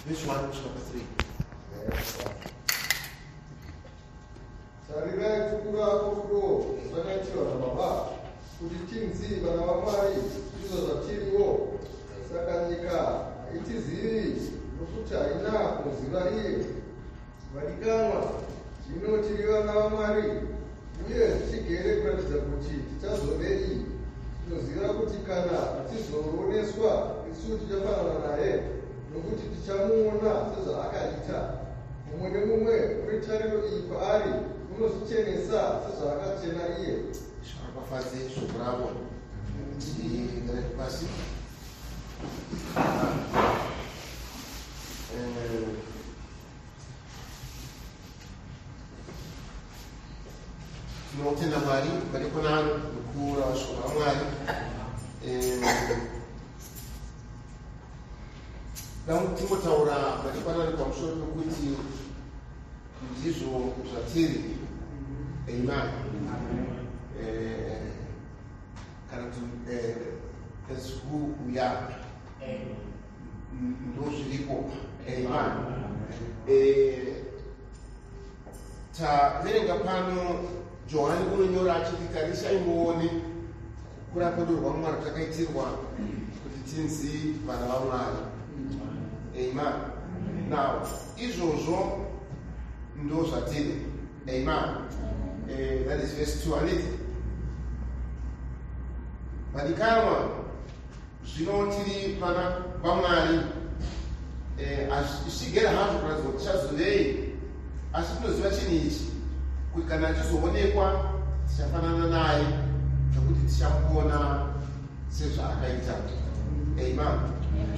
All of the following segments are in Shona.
verse 1 kusvika 3. Tarirai tukura kudo zvakaitiwa naBaba kuti tinzi vana vaMwari izvo zvatiriwo. Saka nyika haitizivi nokuti haina kumuziva iye. Vadikanwa, zvino tiri vana vaMwari uye tichigere kuratidza kuti tichazovei. Tinoziva kuti kana tizooneswa isu tichafanana naye nokuti tichamuona sezvaakaita. Mumwe nemumwe une tariro iyi paari unozvichenesa sezvaakachena iye. Shakafadze shoko ravo tigare pasi. Tinotenda Mwari padekona nokura shoko raMwari. Tingotaura padekona pamusoro pekuti ndizvo zvatiri. Amen. Kana kuti that's who we are. Ndo zviripo. Amen. Taverenga pano Johani unonyora achiti tarisai muone kukura kwedu rwaMwari takaitirwa kuti tinzi vana vaMwari. Amen. Now, izvozvo ndo zvatiri. Amen. That is verse 2. And it vadikanwa zvino tiri vana vaMwari. Tichigera hazvo kuratidza kuti tichazovei, asi tinoziva chinhu ichi kuti kana tizoonekwa tichafanana naye zvekuti tichamuona sezvaakaita. Amen.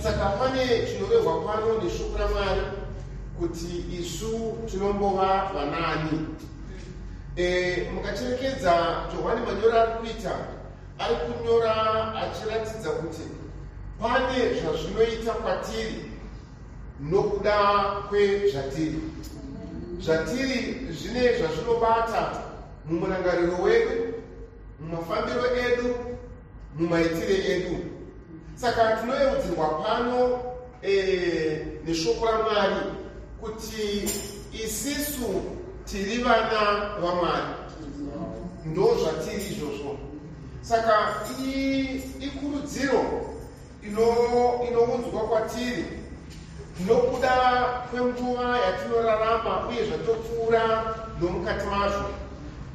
Saka pane chinorehwa pano neshoko raMwari kuti isu tinombova vanani. Mukacherekedza Johani manyora ari kuita, ari kunyora achiratidza kuti pane zvazvinoita kwatiri nokuda kwezvatiri. Zvatiri zvine zvazvinobata mumurangariro wedu, mumafambiro edu, mumaitire edu. Saka tinoyeudzirwa pano neshoko raMwari kuti isisu tiri vana vaMwari. Ndo zvatiri izvozvo. Saka ikurudziro inounzwa kwatiri nokuda kwenguva yatinorarama uye zvatopfuura nomukati mazvo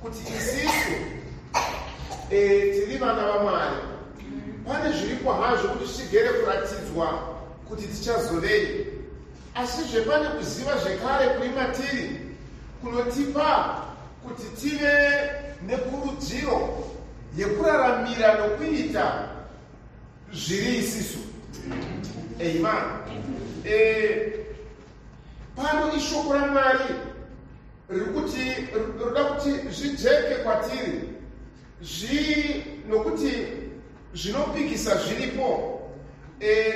kuti isisu tiri vana vaMwari. Pane zviripo hazvo kuti tichigere kuratidzwa kuti tichazovei, asizve pane kuziva zvekare kuri matiri kunotipa kuti tive nekurudziro yekuraramira nokuita zviri isisu. Amen. Pano ishoko raMwari rinoda kuti zvijeke kwatiri nokuti zvinopikisa zviripo.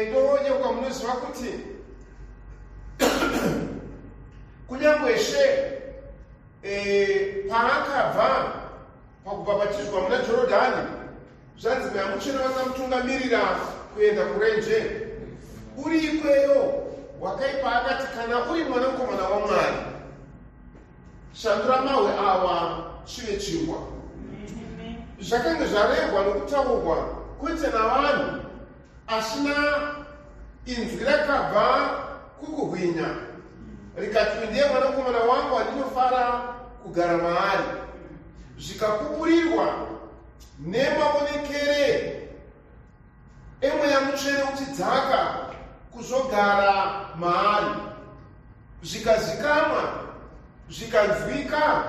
Ndonyeuka munoziva kuti kunyangweshe paakabva pakubhabhatidzwa muna Jorodhani, zvanzi Mweya Mutsvene vakamutungamirira kuenda kurenje. Uri ikweyo wakaipa akati, kana uri mwanakomana waMwari, shandura mahwe awa chive chingwa. Zvakanga zvarehwa nokutaurwa kwete navanhu, asina inzwi rakabva kukubwinya rikati, ndiye mwanakomana wangu wandinofara kugara maari. Zvikapupurirwa nemaonekere eMweya Mutsvene uchidzaka kuzogara maari, zvikazikamwa, zvikanzwika,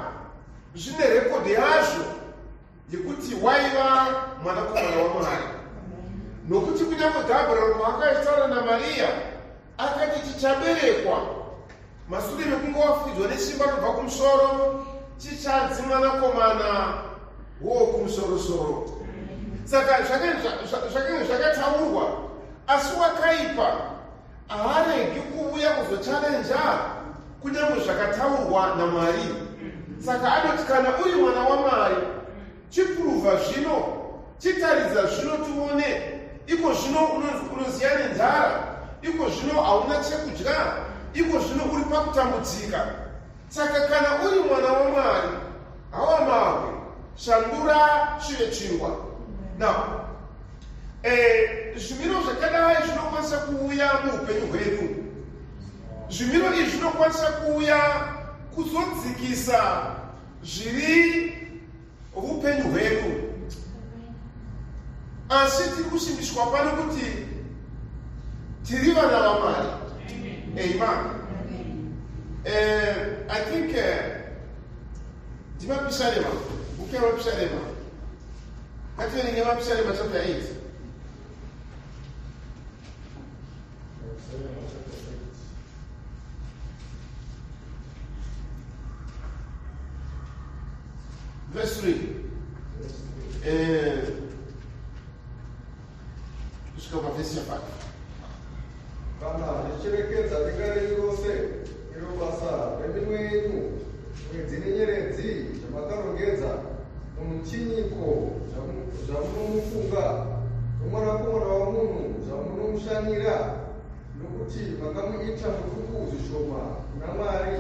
zvine rekodhi yazvo yekuti waiva mwanakomana waMwari. Nokuti kunyange Gabhurieri paakaitaura naMariya akati tichaberekwa, mashure mekunge wafidzwa nesimba kubva kumusoro, chichanzi mwanakomana wokumusoro-soro. Saka zvakanga zvakataurwa, asi wakaipa haaregi kuuya kuzochalenja kunyange zvakataurwa naMwari. Saka anoti kana uri mwana waMwari, chipuruvha zvino, chitaridza zvino tione. Iko zvino unoziya nenzara iko zvino hauna chekudya, iko zvino uri pakutambudzika. Saka kana uri mwana waMwari, hawa mawe shandura chive chingwa. Now, zvimiro zvakadai zvinokwanisa kuuya muupenyu hwedu. Zvimiro izvi zvinokwanisa kuuya kuzodzikisa zviri upenyu hwedu. Asi tiri kusimbiswa pano kuti tiri vana vaMwari. Amen. I think Mapisarema, book ya Mapisarema. Ngativerenge Mapisarema chapter 8. Verse 3. Kusvika pavhesi ya 5. Kana zvichirekedza ringarengi rose iro basa reminwe yenyu mwedzi nenyeredzi zvamakarongedza mumuchinyiko zvamunomufunga nomwanakomana wamunhu zvamunomushanira, nokuti makamuita muduku zvishoma kuna Mwari,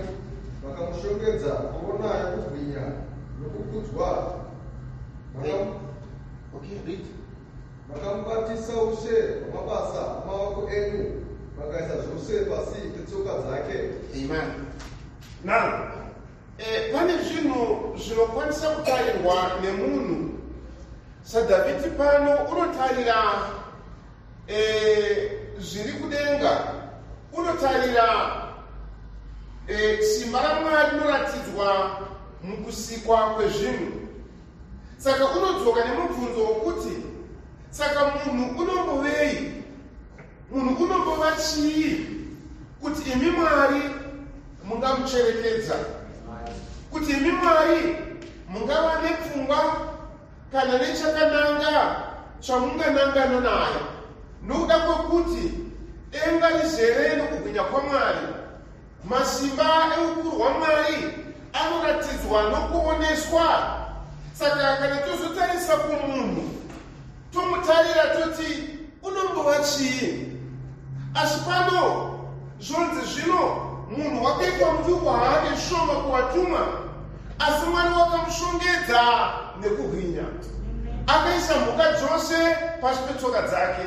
makamushongedza kuonayo kubwinya nokukudzwa. Makamubatisa ushe hwamabasa amaoko enyu, makaisa zvose pasi petsoka dzake. Amen. Now, pane zvinhu zvinokwanisa kutarirwa nemunhu. SaDhavhidhi pano unotarira zviri kudenga, unotarira simba raMwari rinoratidzwa mukusikwa kwezvinhu. Saka unodzoka nemubvunzo wokuti saka munhu unombovei, munhu unombova chii kuti imi Mwari mungamucherekedza, kuti imi Mwari mungava nepfungwa kana nechakananga chamunganangana nayo, nokuda kwekuti denga rizere nokubwinya kwaMwari. Masimba eukuru hwaMwari anoratidzwa nokuoneswa. Saka kana tozotarisa kumunhu tomutarira toti unombova chii. Asi pano zvonzi zvino munhu wakaitwa muduku haane shoma kuvatuma, asi Mwari wakamushongedza nekubwinya. Akaisa mhuka dzose pasi petsoka dzake,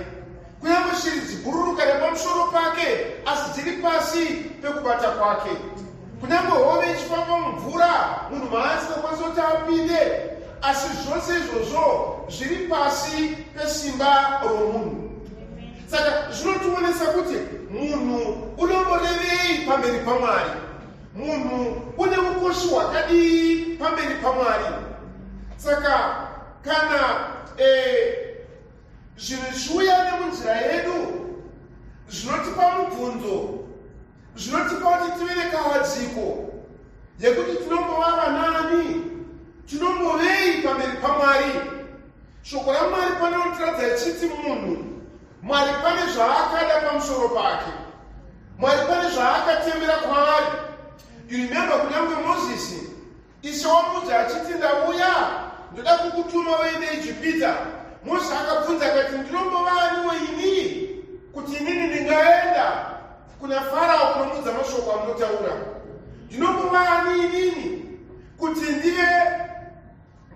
kunyange shiri dzibhururuka nepamusoro pake asi dziri pasi pekubata kwake. Kunyange hove ichifamba mumvura munhu maasingakwanisa kuti apinde, asi zvose izvozvo zviri pasi pesimba romunhu. Saka zvinotionesa kuti munhu unomborevei pamberi paMwari, munhu une ukoshi hwakadii pamberi paMwari. Saka kana zvinhu zviuya nemunzira yedu zvinotipa mubvunzo, zvinotipa kuti tive nekahadziko yekuti tinombova vanani, tinombovei pamberi paMwari. Shoko raMwari panotiradza ichiti munhu, Mwari pane zvaakada pamusoro pake, Mwari pane zvaakatembera kwaari. You remember kunyange Mozisi Ishe wamudza achiti ndauya ndoda kukutuma uende Ijipita. Mozisi akabvunza akati ndinombovaniwo inini kuti inini ndingaenda kuna Farao kunomudza mashoko amunotaura? Ndinombovani inini kuti ndive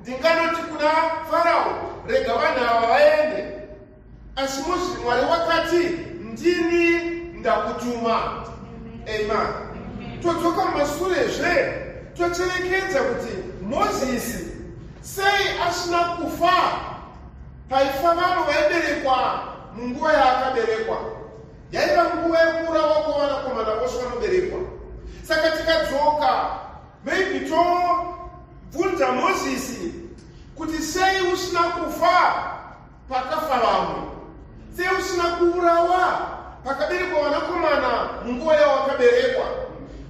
ndinganoti kuna Farao rega vanhu ava vaende? Asi Mozisi Mwari wakati ndini ndakutuma. Amen. Todzoka mumasurezve tocherekedza kuti Mozisi sei asina kufa paifa vanhu vaiberekwa munguva yaakaberekwa. Yaiva nguva yekura wako vanakomana vose vanoberekwa. Saka tikadzoka maybe tobvunza Mozisi kuti sei usina kufa pakafa vamwe, sei usina kuurawa pakaberekwa vanakomana munguva yawakaberekwa.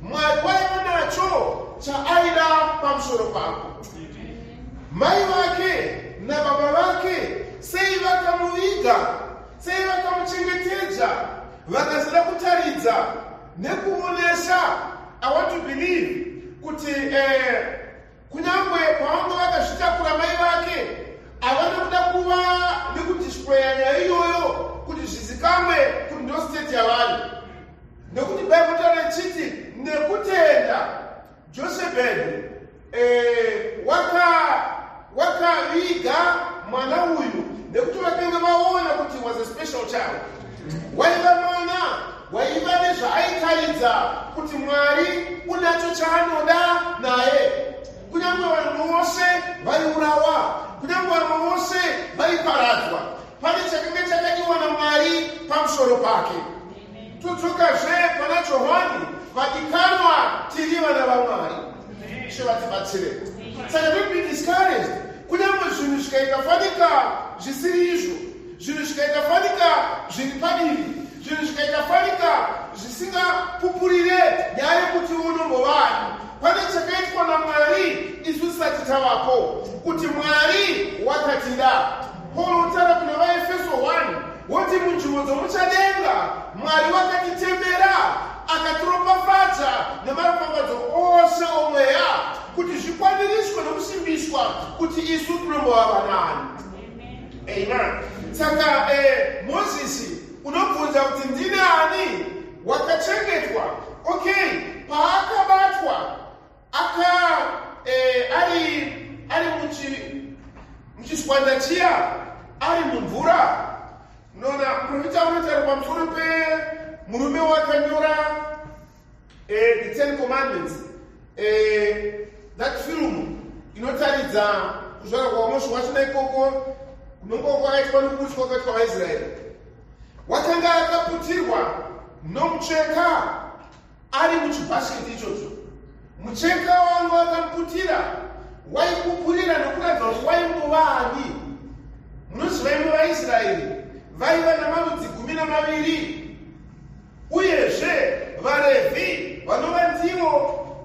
Mwari waiva nacho chaaida pamusoro pako. Mai vake nababa vake sei vakamuviga, sei vakamuchengetedza, vakazida kutaridza nekuonesa. I want to believe kuti kunyange pavanga vakazvitakura mai vake havana kuda kuva nekudisplaya nyaya iyoyo kuti zvizikamwe kuti ndo state yavanhu. Nekuti Bible taura chiti nekutenda Jochebedi wakaviga mwana uyu nekuti vakanga vaona kuti was a special child. Waiva mwana waiva nezvaaitaridza kuti Mwari unacho chaanoda naye. Kunyange vanhu vose vaiurawa, kunyange vanhu vose vaiparadzwa, pane chakanga chakadiwa naMwari pamusoro pake. Todzokazve pana Johani vadikanwa tiri vana vaMwari. Shivatibatsire. Saka don't be discouraged. Kunyange zvinhu zvikaitafanika zvisiri izvo, zvinhu zvikaitafanika zviri padivi, zvinhu zvikaitafanika zvisingapupurire nyaya yekuti unombovanhu, pane chakaitwa naMwari isu tisati tavapo, kuti Mwari wakatida. Paul otaura kuna vaEfeso 1 woti munzvimbo dzomuchadenga Mwari wakatitembera akatiropafadza nemaropafadzwa ose omweya kuti zvikwaniriswe nokusimbiswa kuti isu tinombova vanani. Amen. Saka Mozisi unobvunza kuti ndini ani wakachengetwa. Okay, paakabatwa ari muchiswanda chiya, ari mumvura. Nona muprofita unotaura pamusoro pemurume wakanyora the 10 Commandments. That film inotaridza kuzvara kwaMozisi wachina ikoko kunonga kwakaitwa nokuti kwakaitwa vaIsraeri. Wakanga akaputirwa nomucheka ari muchibhasiketi ichocho. Mucheka wanga wakamuputira waipupurira nokuratidza kuti waimuvani. Munoziva imi vaIsraeri vaiva namarudzi 12, uyezve vaRevhi vanova ndivo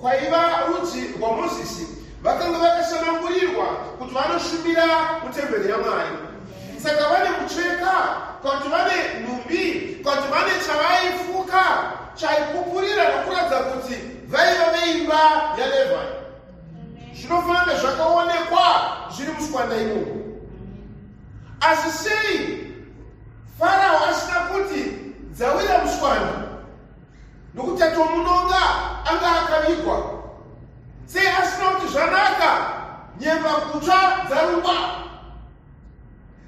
kwaiva rudzi rwaMozisi vakanga vakashanangurirwa kuti vanoshumira mutemberi yaMwari. Saka vane mucheka, kuti vane nhumbi, kuti vane chavaifuka chaipupurira nokuratidza kuti vaiva veimba yaLevhi. Zvinofanira zvakaonekwa zviri muswanda imomo. Asi sei Farao asina kuti dzawira muswanda nokuti atomunonga anga akavigwa? Sei asina kuti zvanaka nyemba kutsva dzarumba?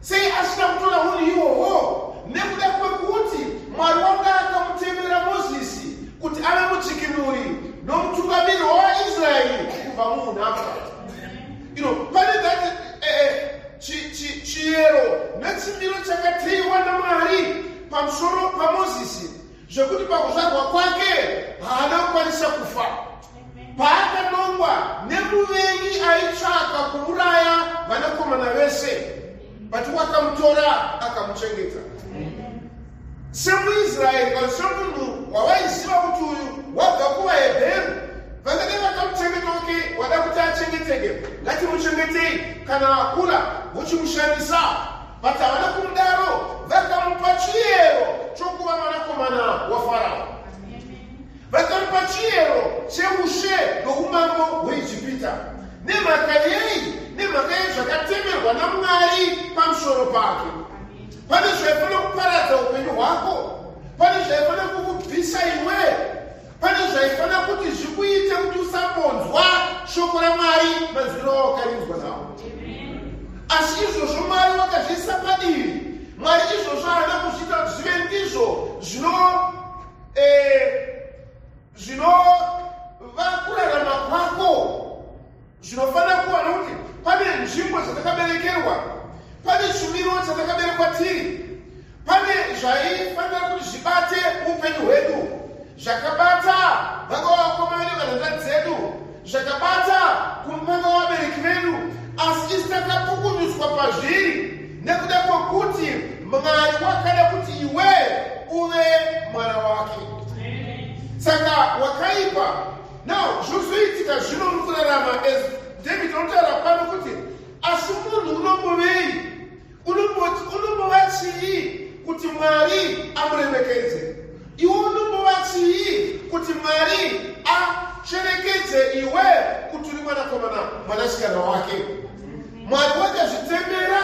Sei asina kutora hunhu ihwohwo nekuda kwekuti Mwari wanga akamutembera Mozisi kuti ave muchikinuri nomutungamiri wavaIsraeri kubva muunhapwa? Pane that chiyero nechimbiro chakateyiwa naMwari pamusoro paMozisi zvekuti pakuzvarwa kwake haana kukwanisa kufa. Paakanongwa nemuvengi aitsvaka kuuraya vanakomana vese, but wakamutora akamuchengeta. SemuIsraeri kana semunhu wavaiziva kuti uyu wabva kuvaHebheru vangadai vakamuchengeta. Okay, wada kuti achengeteke, ngatimuchengetei. Kana akura vochimushandisa, but havana kumudaro vakamupa chiyero chokuva mwanakomana waFarao. Vakamupa chiyero cheushe noumambo hweIjipita. Nemhaka yei? Nemhaka yezvakatemerwa naMwari pamusoro pake. Pane zvaifanira kuparadza upenyu hwako, pane zvaifanira kukubvisa iwe, pane zvaifanira kuti zvikuite kuti usambonzwa shoko raMwari manzwiro awakarinzwa nawo. Asi izvozvo Mwari wakazviisa padivi. Mwari izvozvo haana kuzviita kuti zvive ndizvo zvinova kurarama kwako. Zvinofanira kuva nokuti pane nzvimbo dzatakaberekerwa, pane shumiro dzatakaberekwa tiri, pane zvaifanira kuti zvibate upenyu hwedu, zvakabata vakawakomana nevanhanga dzedu, zvakabata kumanga vabereki vedu, asi isi takapukunyutswa pazviri nekuda kwekuti Mwari wakada kuti iwe uve mwana wake. Saka wakaipa. Now, zvozoitika zvino mukurarama as David anotaura pano kuti asi munhu unombovei, unombova chii kuti Mwari amuremekedze? Iwe unombova chii kuti Mwari acherekedze iwe kuti uri mwanakomana mwanasikana wake? Mwari wakazvitembera,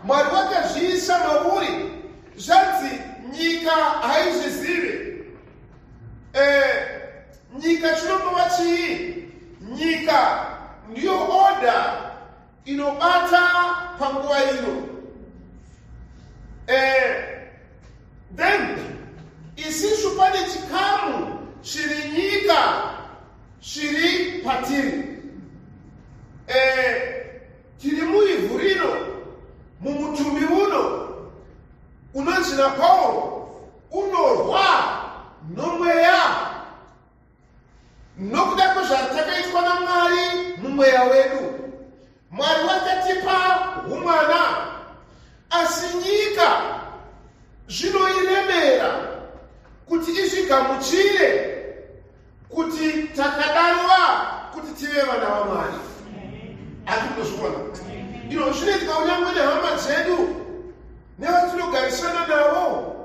Mwari wakazviisa mauri. Zvanzi nyika haizvizivi. Nyika chinombova chii? Nyika ndiyo oda inobata panguva ino. Then isisu pane chikamu chiri nyika chiri patiri. Tiri muivhu rino, mumutumbi uno unonzi naPaulo unorwa nomweya, nokuda kwezvatakaitwa naMwari mumweya wedu. Mwari wakatipa umwana, asi nyika zvinoiremera kuti izvigamuchire kuti takadarwa kuti tive vana vaMwari. Atikuzviona zvinoitika kunyangwe nehama dzedu nevatinogarisana navo.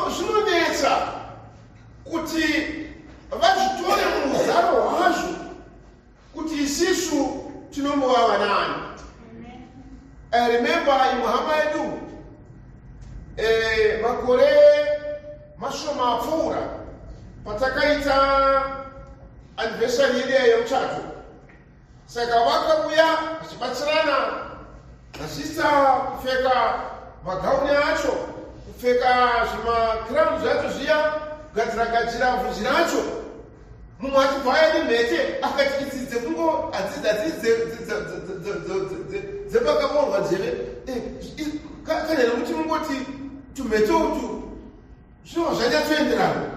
Zvinonetsa kuti vazvitore muuzaro hwazvo kuti isisu tinombova vanani. I remember imuhama yedu makore mashoma apfuura patakaita anniversary yedu yemuchato. Saka vakauya vachibatsirana nasista kupfeka magauni acho, kupfeka zvimakiramu zvacho zviya, kugadzira bvudzi racho. Mumwe achibva aya nemhete akati idzi dzekungo dzepakaborwa nzeve. Kana nekuti mungoti tumhete utu zvinova zvanyatsoenderana.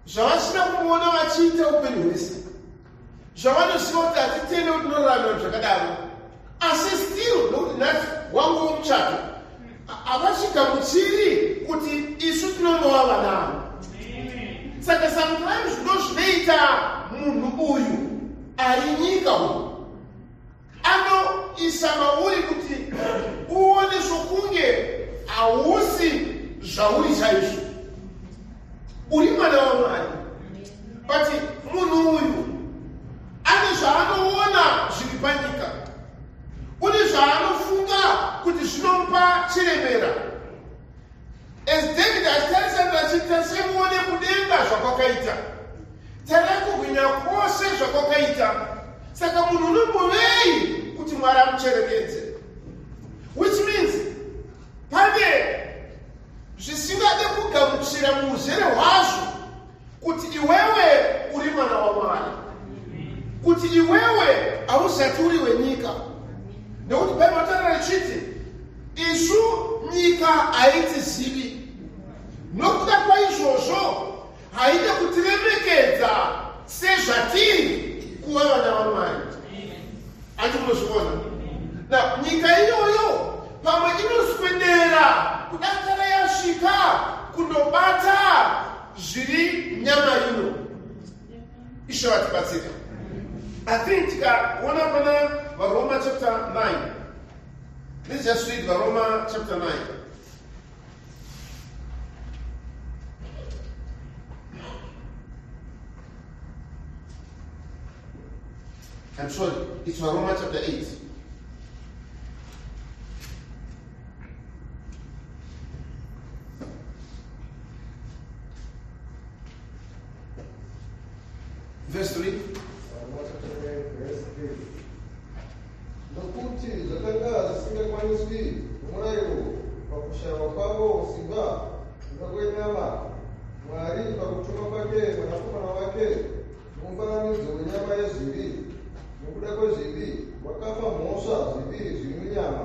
Zvavasina kumboona vachiita upenyu hwese, zvavanoziva kuti hatitende kuti tinorarama zvakadaro, asi still nokuti nhasi wangu womuchato havasvigamuchiri kuti isu tinombova vanani. Saka sometimes zvinoita munhu uyu ari nyika uyu anoisa mauri kuti uone zvokunge hausi zvauri chaizvo, uri mwana waMwari. But munhu uyu ane zvaanoona zviri panyika, une zvaanofunga kuti zvinomupa chiremera. As David achitarisana achita semuone kudenga zvakwakaita, tarai kubwinya kwose zvakwakaita. Saka munhu unombovei kuti Mwari amucherekedze, which means pane zvisingade kugamuchira muuzere hwazvo kuti iwewe uri mwana waMwari, kuti iwewe hausati uri wenyika. Nekuti Bhaibheri rinotaura richiti isu nyika haitizivi, nokuda kwaizvozvo haide kutiremekedza sezvatiri kuva vana vaMwari. Andikunozviona? Nyika iyoyo pamwe inoswedera kudakara yasvika kundobata zviri nyama ino. Ishe vatibatsira. I think tikaona pana vaRoma chapter 9. Let's just read Roma chapter 9. I'm sorry, it's Roma chapter 8. Verse 3. Nokuti zvakanga zvisingakwaniswi nomurayiro pakushaywa kwavo simba kwenyama, Mwari pakutuma kwake mwanakomana wake nomufananidzo wenyama yezvivi, nokuda kwezvivi wakafa mhosva zviviri zviri munyama,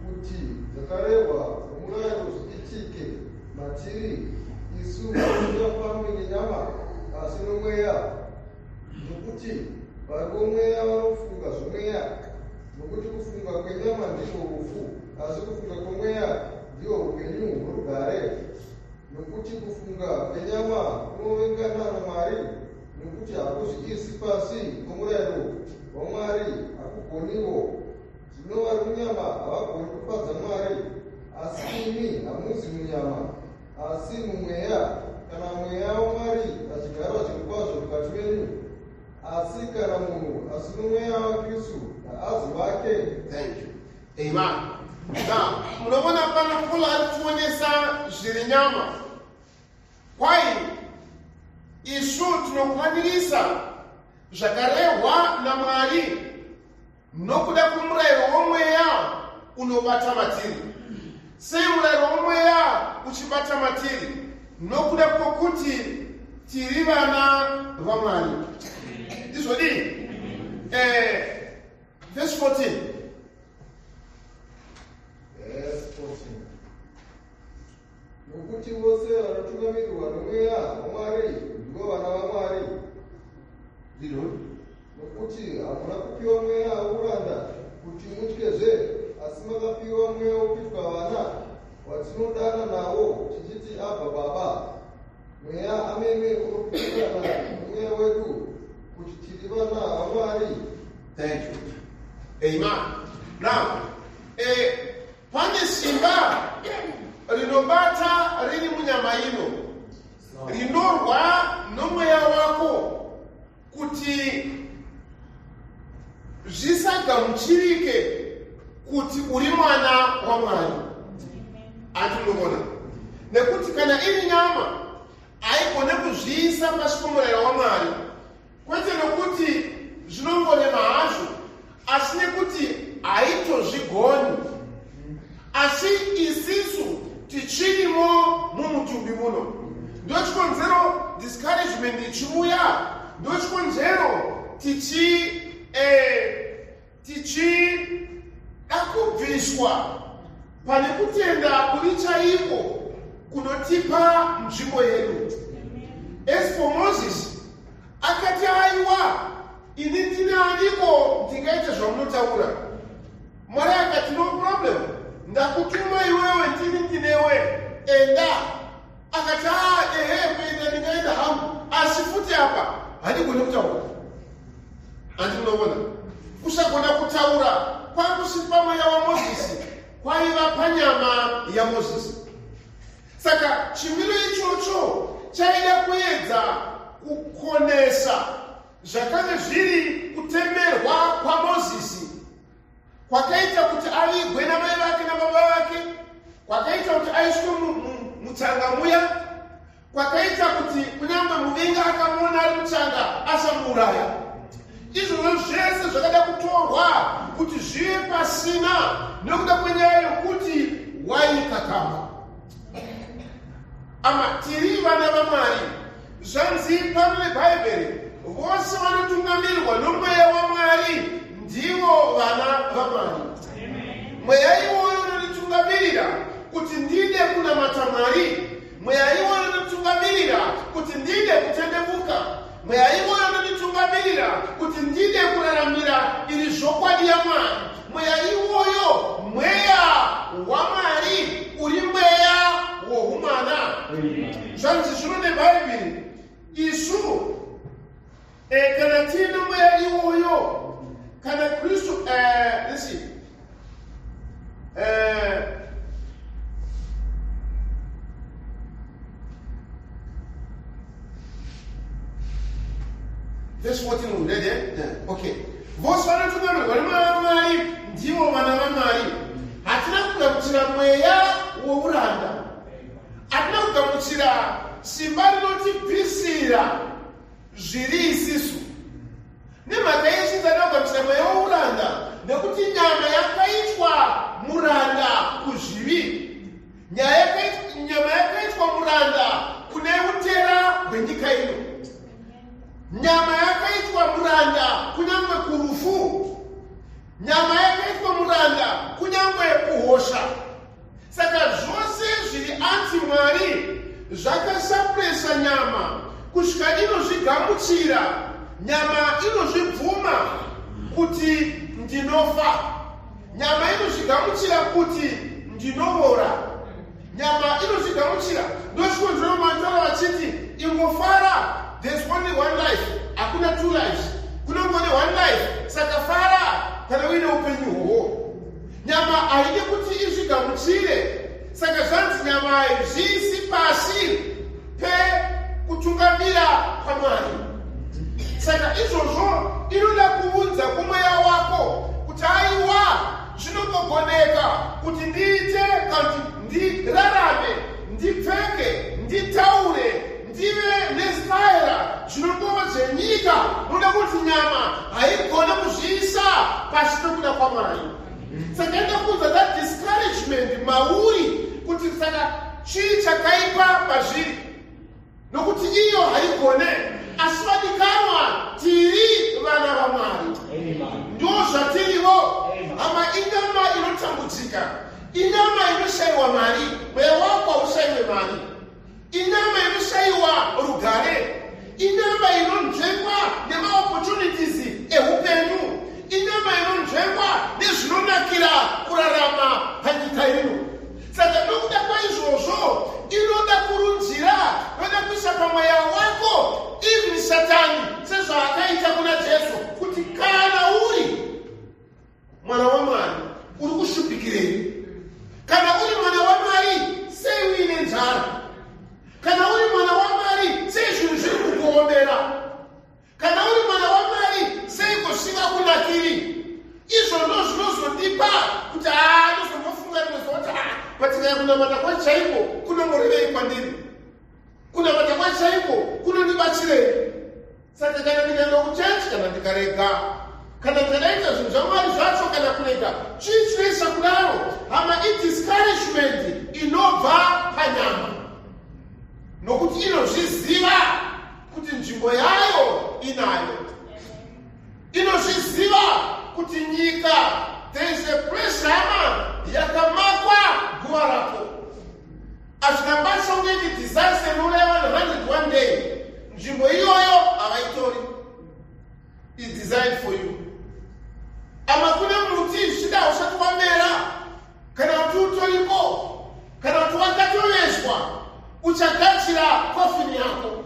kuti zvakarehwa nomurayiro zviitike matiri, isu hatisingafambi nenyama asi nomweya. Nokuti vari vomweya vanofunga zvomweya, nokuti kufunga kwenyama ndiko rufu, asi kufunga kwomweya ndiko upenyu hworugare. Nokuti kufunga kwenyama kunovengana naMwari, nokuti hakuzviisi pasi pomurayiro waMwari, hakugoniwo. Zvino vari munyama havagoni kufadza Mwari. Asi imi hamuzi munyama, asi mumweya, kana mweya waMwari achigara zviri kwazvo mukati menyu. Asi kana munhu asino mweya waKristu azivake. Thank you. Amen. Now, mnaona pana kula tuonyesha zviri nyama. Kwai isu tinokwanirisa zvakarehwa naMwari nokuda kumurayiro womweya unobata matiri. Sei murayiro womweya uchibata matiri? Nokuda kwokuti tiri vana vaMwari. Ndizvodi? Verse 14. Nokuti vose vanotungamirirwa nomweya waMwari ndivo vana vaMwari. Nokuti hamuna kupiwa mweya wokuranda kuti mutyezve, asi makapiwa mweya wokuitwa vana, watinodana nawo tichiti Abba Baba. Mweya amene unopikirana nomweya wedu kuti tiri vana vaMwari. Thank you. Amen. Now, pane simba rinobata riri munyama ino, rinorwa nomweya wako kuti zvisagamuchirike kuti uri mwana waMwari. Atinoona nekuti kana iri nyama haigone kuzviisa pasi pomurayiro waMwari, kwete nokuti zvinongorema hazvo, asi nekuti haitozvigoni. Asi isisu tichirimo mumutumbi muno, ndochikonzero discouragement ichiuya, ndochikonzero tichidakubviswa pane kutenda kuri chaiko kunotipa nzvimbo yedu. As for Moses, akati aiwa, ini ndinaniko ndingaita zvamunotaura? Mwari akati no problem, ndakutuma iwewe ndini ndinewe, enda. Akati kuenda ndingaenda hangu, asi futi apa handigoni kutaura. Andinoona kusagona kutaura kwakusipa mweya waMozisi kwaiva panyama yaMozisi. Saka chimiro ichocho chaida kuedza kukonesa zvakanga zviri kutemerwa kwaMozisi, kwakaita kuti avigwe namai vake nababa vake, kwakaita kuti aiswe mutsanga muya, kwakaita kuti kunyangwe muvengi akamuona ari mutsanga asamuuraya. Izvozvo zvese zvakada kutorwa kuti zvive pasina nokuda kwenyaya yokuti waikakama. Ama tiri vana vaMwari, zvanzi pano neBhaibheri, vose vanotungamirirwa nomweya waMwari ndivo vana vaMwari. Mweya iwoyo unotitungamirira kuti ndide kunamata Mwari, mweya iwoyo unotitungamirira kuti ndide kutendebuka, mweya iwoyo unotitungamirira kuti ndide kuraramira iri zvokwadi yaMwari. Mweya iwoyo mweya waMwari uri mweya woumwana. Zvanzi zvino neBhaibheri, isu kana tine mweya iwoyo, kana Kristu verse 14 we read it? Okay. Vose vanotungamirwa nomweya waMwari ndivo vana vaMwari. Hatina kugamuchira mweya wouranda, hatina kugamuchira simba rinotipisira zviri isisu. Nemhaka yeshe tinoda kugamuchira mweya wouranda nekuti nyama yakaitwa muranda kuzvivi. Nyama yakaitwa muranda kune utera hwenyika ino. Nyama yakaitwa muranda kunyangwe kurufu. Nyama yakaitwa muranda kunyangwe kuhosha. Saka zvose zviri anti Mwari zvakasapuresa nyama kusvika inozvigamuchira. Nyama inozvibvuma kuti ndinofa. Nyama inozvigamuchira kuti ndinovora. Nyama inozvigamuchira. Ndochikonzero Mataura vachiti ingofara. There's only one life. Hakuna two lives. Kuna only one life. Saka fara kana uine upenyu hwohwo. Nyama haide kuti izvigamuchire. Saka zvanzi nyama zvisi pasi pe kutungamira kwaMwari. Saka izvozvo inoda kuudza kumweya wako kutaiwa zvinogogoneka kuti ndiite kuti ndirarame, ndipfeke, nditaure, ndive nestaira zvinongova zvenyika. Noda kuti nyama haigona kuzviisa pasi pekuda kwaMwari. Saka enda kunza that discouragement mauri kuti saka chii chakaipa pazviri, nokuti iyo haigone. Asi vadikanwa tiri vana vaMwari, ndo zvatirivo. Hama inyama inotambudzika, inyama inoshayiwa mari, mweya wako haushayiwe mari, inyama inoshayiwa rugare, inyama inonzvengwa nemaopportunities eupenyu, inyama inonzvengwa nezvinonakira kurarama panyika ino. Saka nokuda kwaizvozvo inoda kurunzira, inoda kuisa pamweya wako even Satani sezvaakaita kuna Jesu, kuti kana uri mwana waMwari uri kushupikirei, kana uri mwana waMwari sei uine nzara, kana uri mwana waMwari sei zvinhu zviri kukuomera, kana uri mwana waMwari sei kushinga kunakiri. Izvo ndo zvinozondipa kuti ndozombofunga rimwezoti patikaya kunamata kwachaiko kunomborevei kwandiri, kunamata kwachaiko kunondibatsirei. Saka kana ndikaenda kuchechi, kana ndikarega, kana ndikadaita zvinhu zvaMwari zvacho, kana kurega, chii chinoisa kudaro? Hama idiscouragement inobva panyama, nokuti inozviziva kuti nzvimbo yayo inayo, inozviziva kuti nyika there is a place hama yakamakwa guva rapo. Hazvinambasa kunge disaster inoleva 101 day, nzvimbo iyoyo havaitori, is designed for you. Ama kune muti zvida usati wamera, kana kuti utoripo, kana kuti wakatovezwa, uchagadzira kofini yako.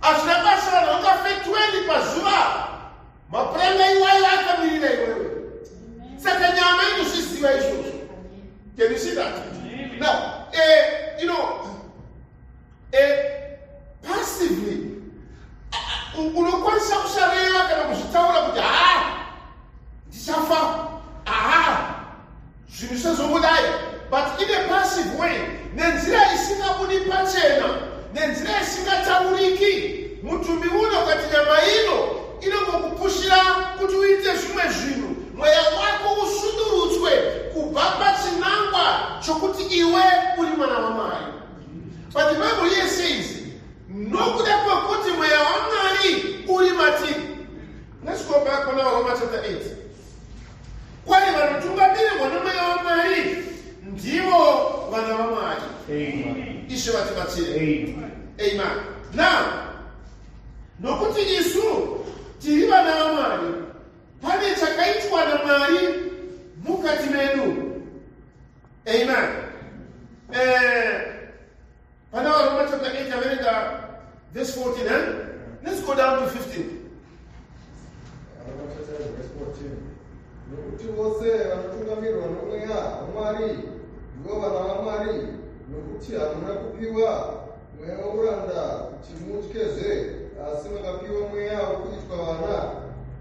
Hazvina basa vanhu vangafe 20 pazuva, mapuranga iwayo akamirira iwewe. Saka nyama inozviziva izvozvo. Can you see that? Now, passively, unokwanisa kusareva kana kuzvitaura kuti ndichafa, zvinhu sezvongodai, but in a passive way, nenzira isingabudi pachena, nenzira isingatauriki. Mutumbi uno ukati nyama ino inongokupushira kuti uite zvimwe zvinhu, mweya wako usundurutswe kubva pachinangwa chokuti iwe uri mwana waMwari. But the Bible here says, nokuda kwekuti mweya waMwari uri matiri. Let's go back on our Romans chapter 8. Kwani vanotungamirwa nomweya waMwari ndivo vana vaMwari. Amen. Ishe vatibatsire. Amen. Now, nokuti isu tiri vana vaMwari, pane chakaitwa naMwari mukati medu. Amen. Pana Romans chapter 8, averenga verse 14, Let's go down to 15. Verse 14. Nokuti vose vanotungamirwa nomweya waMwari ndivo vana vaMwari, nokuti hamuna kupiwa mweya wouranda kuti mutyezve, asi makapiwa mweya wokuitwa vana,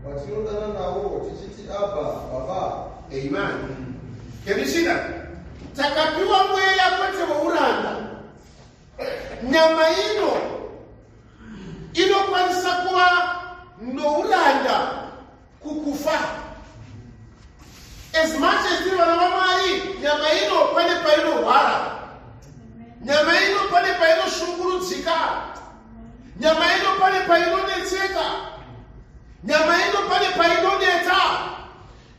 vatinodana nawo tichiti Abba, Baba. Amen. Can you see that? Takapiwa mweya kwete wouranda. Nyama ino inokwanisa kuva nouranda kukufa. As much as tiri vana vaMwari, nyama ino pane painohwara, nyama ino pane painoshungurudzika, nyama ino pane painonetseka, nyama ino pane painoneta.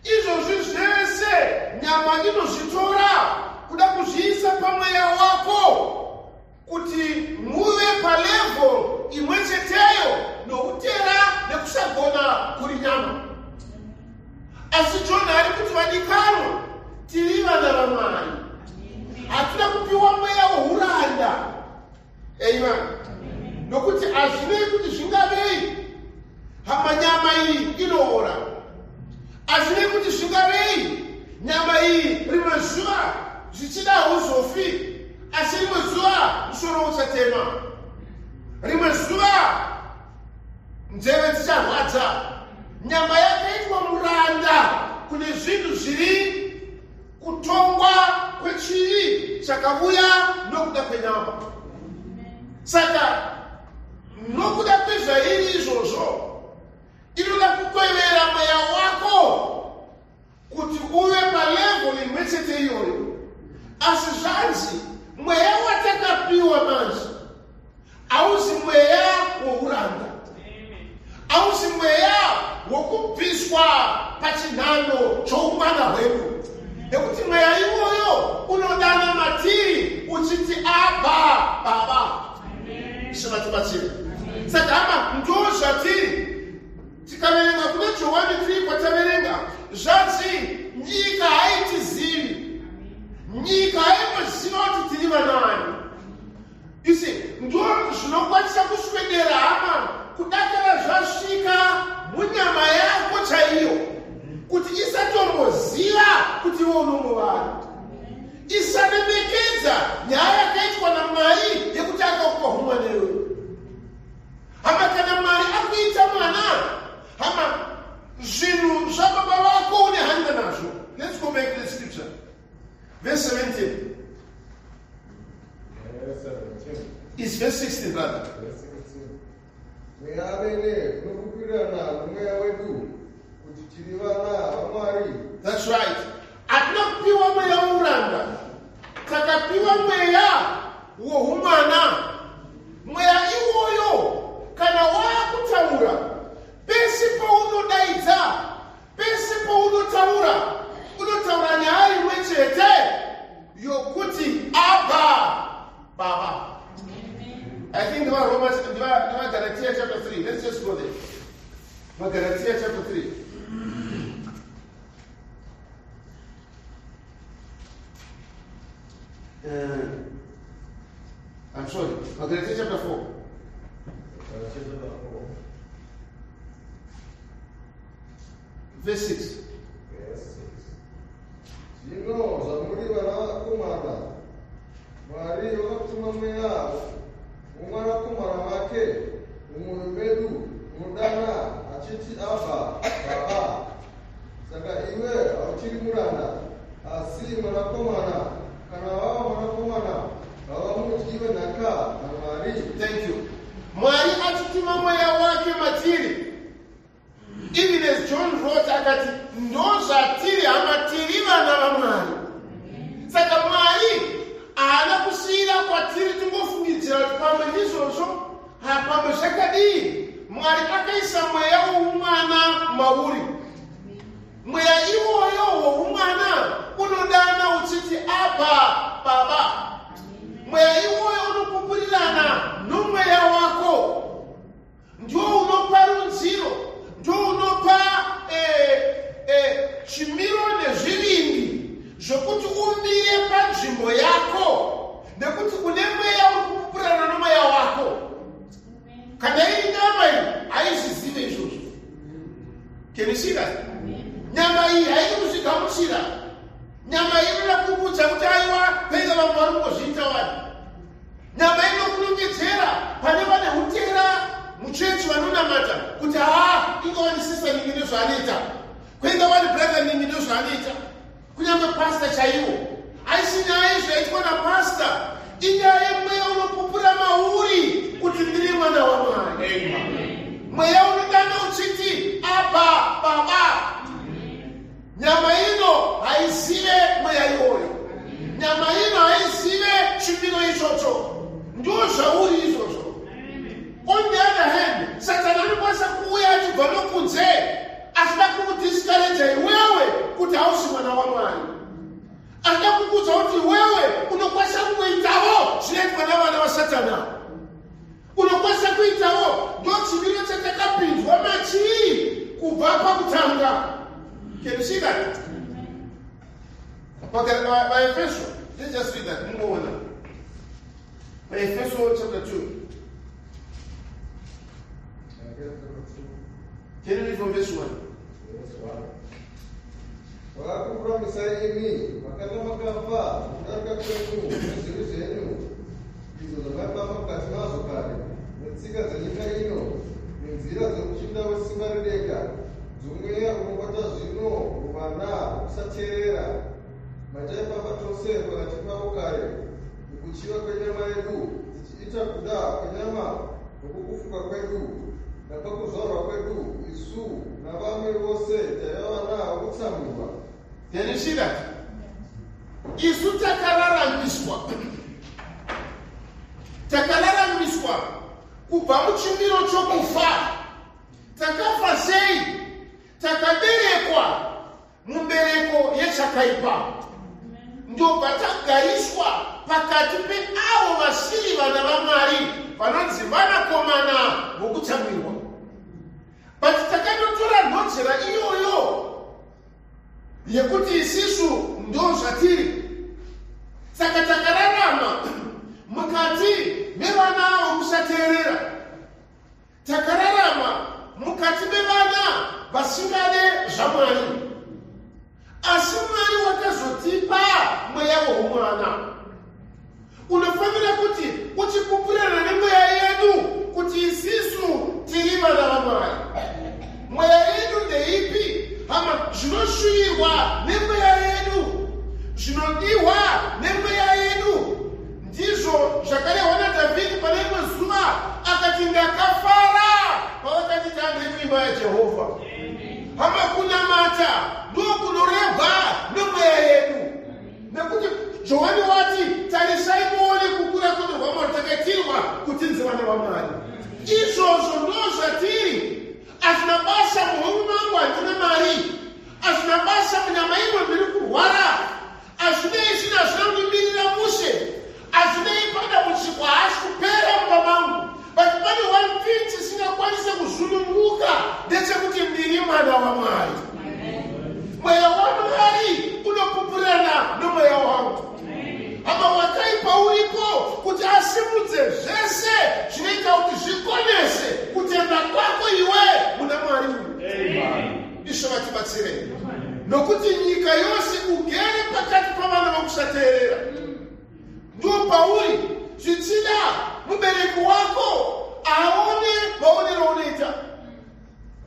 Izvozvi zvese nyama inozvitora kuda kuzviisa pamweya wako kuti muve palevel imwe cheteyo noutera nekusagona kuri nyama. Asi John ari kuti vadikanwa tiri vana vaMwari, hatuna kupiwa mweya wouranda. Amen. Nokuti hazvinei kuti zvingavei, hama nyama iyi inoora. Hazvinei kuti zvingavei, nyama iyi rimwe zuva zvichida hauzofi, asi rimwe zuva musoro uchatema, rimwe zuva nzeve dzicharwadza. Nyama yakaitwa kuranda kune zvinhu zviri kutongwa kwechivi chakauya nokuda kwenyama. Saka nokuda kwezvairi izvozvo inoda kukwevera mweya wako kuti uve palevholi imwe chete iyoyo. Asi zvanzi mweya watakapiwa manje hausi mweya wouranda, hausi mweya wokupiswa pachinhano choumwana hwedu, nekuti mweya iwoyo unodana matiri uchiti Abba Baba. Zvimatibatsire. Saka hama ndo zvatiri. Tikaverenga kuna Johani 3 kwataverenga zvanzi nyika haitizivi, nyika hainoziva kuti tiri vanani. Isi ndo zvinokwanisa kuswedera hama kudakara zvasvika munyama yako chaiyo kuti isatomboziva kuti iwe unomuvanhu. Isaremekedza nyaya yakaitwa naMwari yekuti akakupa umwana iwe. Hama kana Mwari akuita mwana, hama zvinhu zvababa vako une hanya nazvo. Let's go back to the scripture. Verse 17. It's verse 16 brother. Mweya amene unokukwirana nomweya wedu kuti tiri vana vaMwari. That's right. Atinopiwa mweya wouranda, takapiwa mweya woumwana. Mweya iwoyo kana wakutaura, pese paunodaidza, pese paunotaura, unotaura nyaya imwe chete yokuti Abba Baba. I think Galatia chapter 3. Let's just go there. Galatia chapter 3. I'm sorry. Galatia chapter 4. Verse 6. Zvino zvamuri vanakomana, Mwari wakatuma mweya womwanakomana wake mumwoyo medu, unodana achiti Abba Baba. Saka iwe hauchiri muranda, asi mwanakomana. Kana wava mwanakomana, hawamudyiwe nhaka naMwari. Thank you. Mwari achituma mweya wake matiri. Even as John wrote akati ndo zvatiri hama tiri vana vaMwari. Saka Mwari haana kusiyira kwatiri tingofungidzira kuti pamwe ndizvozvo, pamwe zvakadii. Mwari akaisa mweya woumwana mauri. Mweya iwoyo woumwana unodana uchiti Abba Baba. Mweya iwoyo unopupurirana nomweya wako. Ndio unopa runziro, ndio unopa chimiro nezvivindi zvokuti umire panzvimbo yako, nekuti une mweya urikupupurana nomweya wako. Kana iri nyama iyi haizvizive izvozvo. Can you see that? Nyama iyi haidi kuzvigamuchira. Nyama iyi inoda kukudza kuti aiwa peiza vanhu vari kungozviita wani. Nyama iyi inokunongedzera pane vane hutera muchechi vanonamata kuti inga wani sista ningi ndozvaanoita, kwenga wani brother ningi ndozvaanoita, kunyange pasta chaiwo. Haisi nyaya izvaitwa napasta, inyaya yemweya unopupura mauri kuti ndiri mwana waMwari. Mweya unodana uchiti Abba Baba. Nyama ino haizive mweya iwoyo, nyama ino haizive chimiro ichocho. Ndio zvauri izvozvo. On the other hand, Satani anokwanisa kuuya achibva nokunze achida kukudiscouragea iwewe kuti hausi mwana waMwari. Achida kukudza kuti iwewe unokwanisa kuitawo zvinoitwa navana vaSatana. Unokwanisa kuitawo ndo chimiro chatakapinzwa machii kubva pakutanga. Can you see that? Okay, by Ephesians, let's just read that. Move on. By Ephesians chapter 2. Can you read from verse 1? Vakakupuramisai imi makanga makafa kudarika kwenyu nezvivi zvenyu izvo zvamaipa mukati mazvo kare, netsika dzenyika ino, nenzira dzomuchinda wesimba redenga, dzomweya unobata kusateerera machaifamba tose pakati pavo kare, nekuchiva kwenyama yedu tichiita kuda kwenyama nokukufuka kwedu, napakuzvarwa kwedu isu navamwe vose taiva vana vokutsamwirwa. Tenishida isu takararamiswa kubva muchimbiro chokufa. Takafa sei? Takaberekwa mumbereko yechakaipa, ndobva tagariswa pakati peavo vasiri vana vaMwari vanonzi vanakomana vokutsamwirwa. But takanotora nhodzera iyoyo yekuti isisu ndo zvatiri, saka takararama mukati mevana vokusateerera, takararama mukati mevana vasingade zvaMwari. Asi Mwari wakazotipa mweya womwana. Unofanira kuti uchipupurana nemweya yedu kuti isisu tiri vana vaMwari. Mweya yedu ndeipi? Hama, zvinoshuyirwa nemweya yedu, zvinodiwa nemweya yedu, ndizvo zvakarehwa naDhavhidhi pane rimwe zuva akati ndakafara pavakati tange kuimba yaJehovha. Hama, kunamata ndokunorehwa nemweya yedu, nekuti Johani wati tarisai muone kukura kwedu rwaMwari, takaitirwa kuti nzi vana vaMwari. Izvozvo ndo zvatiri. Hazvina basa muhomwe mangu handina mari, hazvina basa munyama imwe ndiri kurwara, hazvinei zvino hazvina kundimirira mushe, hazvinei pada muchikwa haasi kupera mumba mangu, but pane one thing chisingakwanise kuzununguka, ndechekuti ndiri mwana waMwari. Mweya waMwari unopupurana nomweya wangu. Hama, wakaipa uripo kuti asimudze zvese zvinoita kuti zvikonese kutenda kwako iwe muna Mwari uyu. Isho vatibatsirei, nokuti nyika yose ugere pakati pavana vokusateerera. Ndo pauri zvichida mubereki wako aone maonero unoita,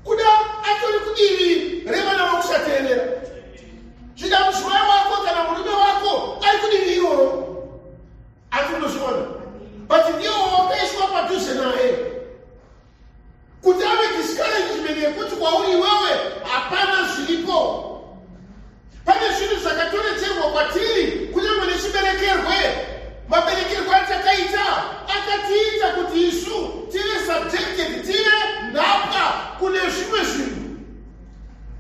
kuda atori kudivi revana vokusateerera. Zvida mudzimai wako kana murume wako ari kudivi iroro, atinozviona, but ndiwo wakaiswa padhuze naye kuti ave discouragement yekuti kwauri iwewe hapana zviripo. Pane zvinhu zvakatoredzerwa kwatiri kunyange nechiberekerwe. Maberekerwe atakaita akatiita kuti isu tive subjected, tive ndapwa kune zvimwe zvinhu.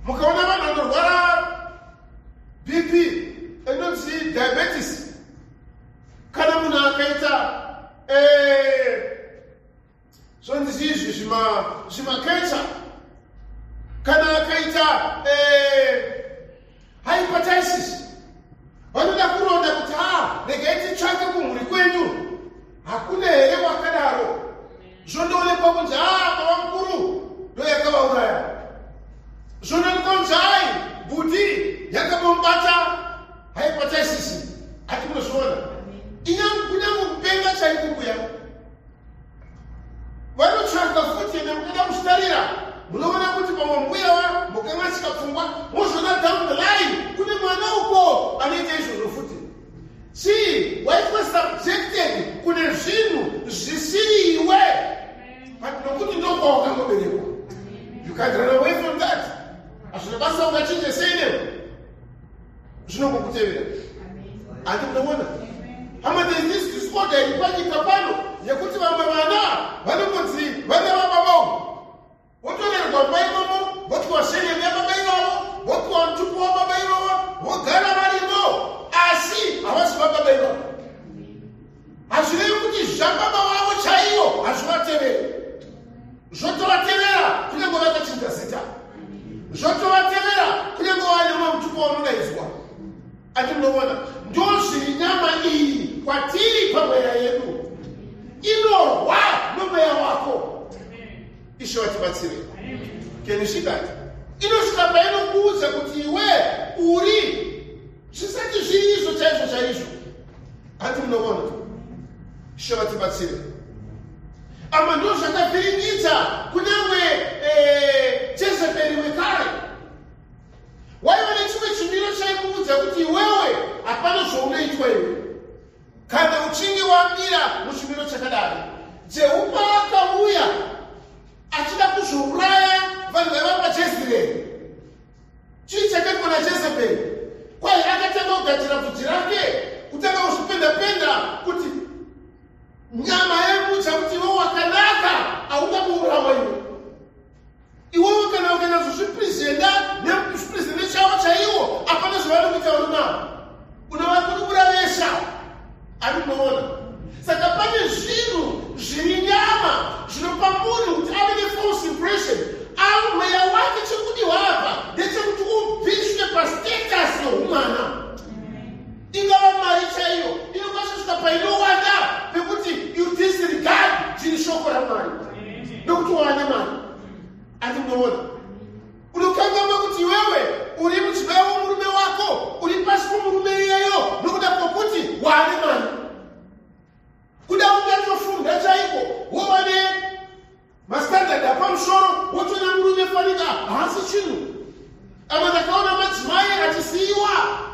Mukaona vanhu vanorwara BP, inonzi diabetes, kana munhu akaita zvonzi izvi zvimakensa, kana akaita hypertensis, vanoda kuronda kuti regai titsvake kumhuri kwenyu, hakuna here wakadaro. Zvondoonekwa kunzi baba mukuru ndo yakavauraya, zvondoonekwa kunzi budi yakamubata hypertensis. Ati munozviona kunyange kupenga chaiko kuya vanotsvaga futi nemukuda muchitarira, munoona kuti pamwe mbuya mukangasika pfungwa mozvona down the line kune mwana uko anoita izvozvo futi. See, waitwa subjected kune zvinhu zvisiri iwe, but nokuti ndokwa wakangoberekwa. You can't run away from that. Hazvina basa ungachinje sei newe, zvinongokutevera. Ati munoona, hama, there is this disorder iripanyika pano yekuti vamwe vana vanongonzi vana vababa, votorerwa mumba imomo, votiwa shenye yababa ivavo, votiwa mutupu wababa ivavo, vogara varimo, asi havasi vababa ivavo. Hazvirevi kuti zvababa vavo chaivo hazvivateveri, zvotovatevera kunyange vakachinja zita, zvotovatevera kunyange vanemwe mutupu waunodaizwa. Ati munoona, ndo zviri nyama iyi kwatiri pamweya yedu, inorwa nomweya wako. Ishe vatibatsire. Can you see that? Inosvika painokuudza kuti iwe uri zvisati zviri izvo chaizvo chaizvo. Ati munoona, Ishe vatibatsire. Ama ndo zvakavhiringidza kunyange Jezebheri wekare. Waiva chimwe chimiro chaikuudza kuti wewe hapana zvaunoitwa iwe kana uchinge wamira muchimiro chakadaro. Jehovha akauya achida kuzouraya vanhu vaiva paJezreeri. Chii chakaitwa naJezebheri? Kwai akatanga kugadzira bvudzi rake, kutanga kuzvipenda-penda kuti nyama yemudza kuti iwe wakanaka haungamuurawa iwe. Iwewe kana ukanyazozviprezenda nezviprezende chavo chaiwo hapana zvavanokuita unonavo. Unavakurukuravesha ari kunoona. Saka pane zvinhu zviri nyama zvinopa munhu kuti ave ne-false impression. Avo mweya wake chekuti wabva ndechekuti ubviswe pastatus youmwana. Ingava mari chaiyo inokasvika painowanda pekuti you disregard zviri shoko ramwari nokuti waane mari. Ati munoona unokangama kuti wewe uri muchibayo womurume wako, uri pasi pomurume iyeyo nokuda kwokuti waane mari. Kuda ungatofunda chaiko wova nemastandard apamusoro wotona murume fanika haasi chinhu. Amwe ndakaona madzimai achisiyiwa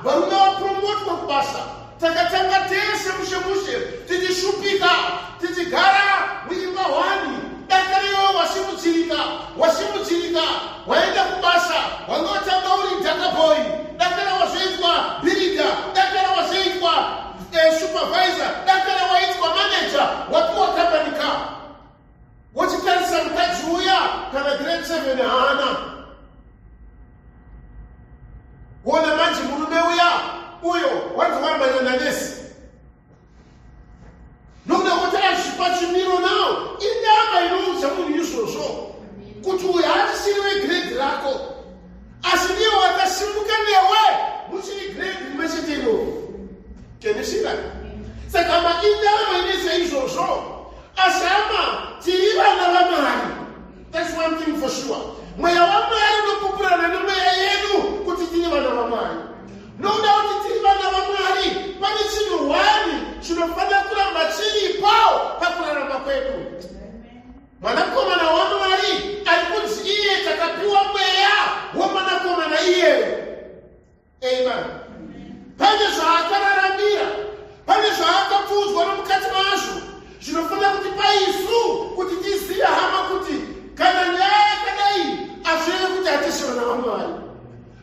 varume vapromotwa kubasa. Takatanga tese mushe tichishupika tichigara muimba 1. Dakara iwe wasimuchirika waenda kubasa wanga watanga uri dhakaboi. Dakara wazoitwa birida, dakara wazoitwa supervisor, dakara waitwa manager wapiwa kapanika. Wochitarisa mukadzi uya kana grade 7 haana. Wona manje murume uyo wadzowambanya nanesi. Nokuda kuti azvipa chimiro nawo inyama inoudza munhu izvozvo kuti uyu hatisiri wegrade rako, asi ndiye wakasimuka newe muchiri grade rimwe chete iroro. Kenisira. Saka inyama inoita izvozvo. Asi ama tiri vana vamwari. That's one thing for sure. Mweya wamwari unopupurana nemweya yedu kuti tiri vana vamwari. Nokuda kuti tiri vana vamwari pane chinhu 1 chinofanira kuramba chiripo pakurarama kwedu. Mwanakomana wamwari ari kunzi iye takapiwa mweya womwanakomana iyeye. Amen. Pane zvaakararamira, pane zvaakapfuudzwa nomukati mazvo zvinofanira kuti paisu kuti tizive hama kuti kana nyaya yakadai azvive kuti hatisi vana vamwari,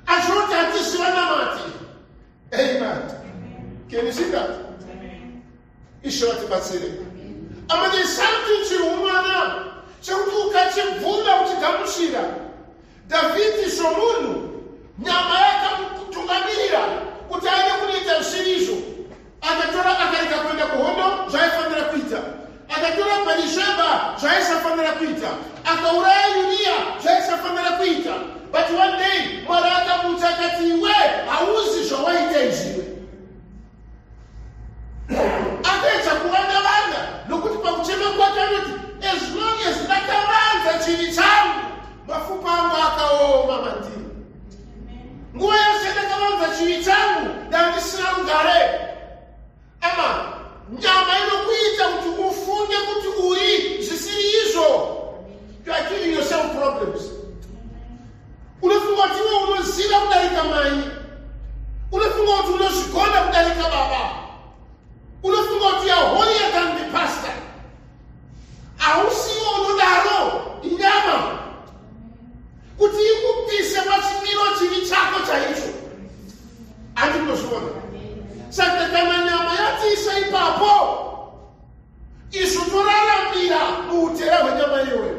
azvive kuti hatisi vanamati. Amen. Can you see that? Ishe vatibatsire. Ama there is something chirumwana chekuti ukachibvunda uchigamuchira. Dhavhidhi somunhu nyama yakamutungamirira kuti aende kunoita zvisiri akatora akareka kuenda kuhondo zvaifanira kuita, akatora Bharisheba zvaisafanira kuita, akauraya Uriya zvaisafanira kuita. But one day Mwari akamuudza akati iwe hauzi zvawaita izviwe. Akaedza kuvanda nokuti pakuchema kwake anoti as long as ndakavanza chivi changu mapfupa angu akaoma mandiri. Nguva yose ndakavanza chivi changu ndandisina rugare. Ama nyama inokuita kuti ufunge kuti uri zvisiri izvo. You are giving yourself problems. Unofunga kuti iwe unoziva kudarika mai, unofunga kuti unozvigona kudarika baba, unofunga kuti you are holier than the pastor. Hausiwo unodaro inyama kuti ikupise pachimiro chivi chako chaicho. Andi munozviona. Saka kana nyama yatiisa ipapo isu toraramira muutera hwenyama iwe.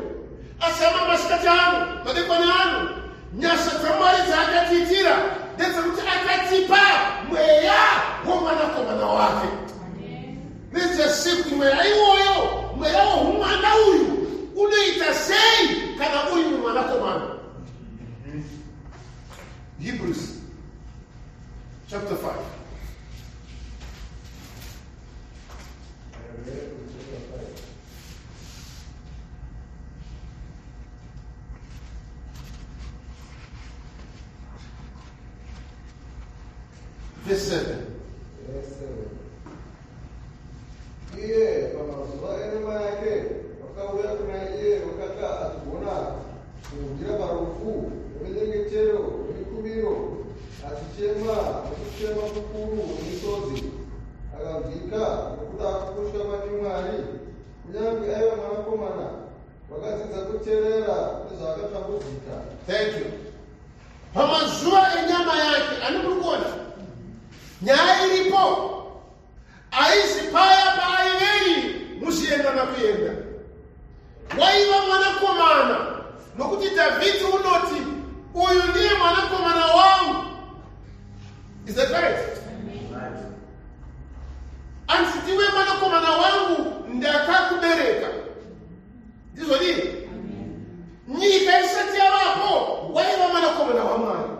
Asi ama masikati anu madekoni anu nyasha dzamwari dzaakatiitira ndedzekuti akatipa mweya womwanakomana wake. Nezasiku mweya iwoyo, mweya woumwana uyu unoita sei kana uri mumwanakomana. Hebrews chapter 5. Verse 7. Iye pamazuva enema yake vakauya kuna iye vakanga achigona kuhungira parufu rwenyengetero rwemikumbiro achichema nokuchema kukuru nemisodzi, akabvika nokuda kutya kwandimwari, kunyange aiva mwanakomana wakadzidza kuteerera nezvaakatambudzika. Thank you. Pamazuva enyama yake anokugona nyaya iripo aizi paya paaiveri musienda nakuenda waiva mwanakomana nokuti Dhavhidhi unoti uyu ndiye mwanakomana wangu. Is that right? Anzi ndiwe mwanakomana wangu ndakakubereka. Ndizvo dii? Nyika isati yavapo waiva mwanakomana waMwari.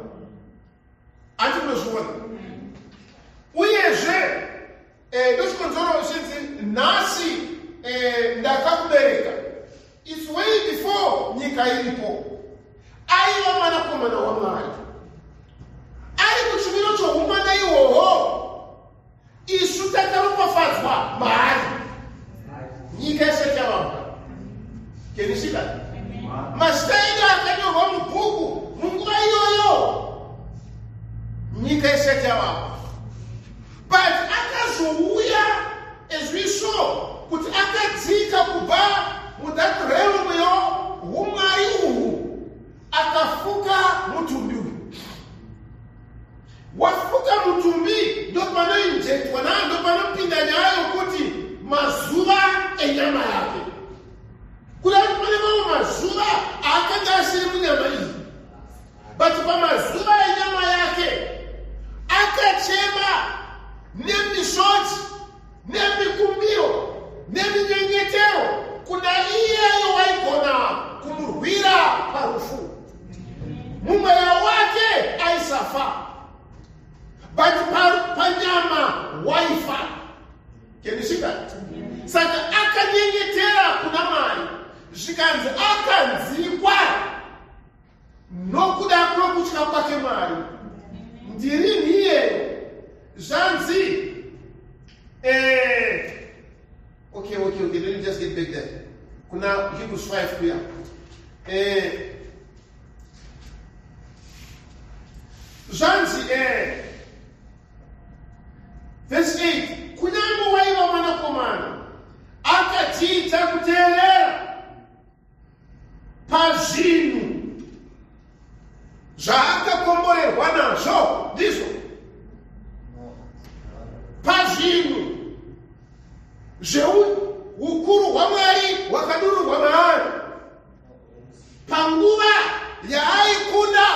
Anti munozviona. Uyezve ndochikonzero chinzi nhasi ndakakubereka. It's way before nyika iripo. Aiva mwanakomana waMwari. Ari kuchumiro choumwana ihwohwo isu takaropafadzwa maari. Nyika isati yavapo. Can you see that? Mazita edu akanyorwa mubhuku munguva iyoyo nyika isati yavapo. But akazouya as we saw kuti akadzika kubva muthat realm youmwari uhu akafuka mutumbi uyu. Wafuka mutumbi ndopanoinjectwa ndopanopinda nyaya yokuti mazuva enyama yake. Kudai pane mamwe mazuva akanga asiri munyama iyi. But pamazuva enyama yake akachema nemisodzi nemikumbiro neminyengetero kuna iyeyo waigona kumurwira parufu. Mumweya wake aisafa, but panyama waifa. Can you see that? Saka akanyengetera kuna Mwari zvikanzi akanzikwa nokuda kwekutya kwake Mwari. Ndiri niyeyo zvanzi okay, let me just get back there. Kuna Hebrews 5 kuya. Zvanzi verse 8, kunyange waiva mwanakomana akachiita kuteerera pazvinhu zvaakakomborerwa nazvo. Ndizvo pazvinhu zveukuru hwaMwari hwakadururwa maari panguva yaaikunda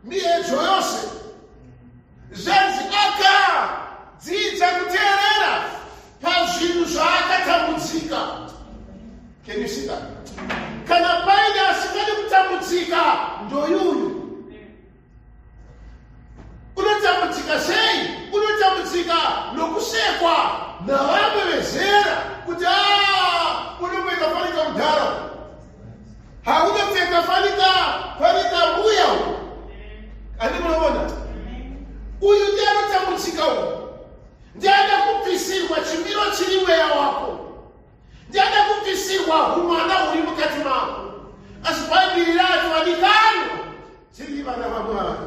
miedzo yose. Zvanzi akadzidza kuteerera pazvinhu zvaakatambudzika. Can you see that? Kana paine asingadi kutambudzika ndoyuyu. Unotambudzika sei? Unotambudzika nokusekwa navamwe vezera kuti unomboita fanika mudhara, haunopfeka fanika mbuya uyu. Ani munoona? Uyu ndiye anotambudzika uyu. Ndiada kupisirwa chimiro chiri mweya wako. Ndiada kupisirwa humwana huri mukati mako. Asi Bhaibheri rati vadikano tiri vana vaMwari.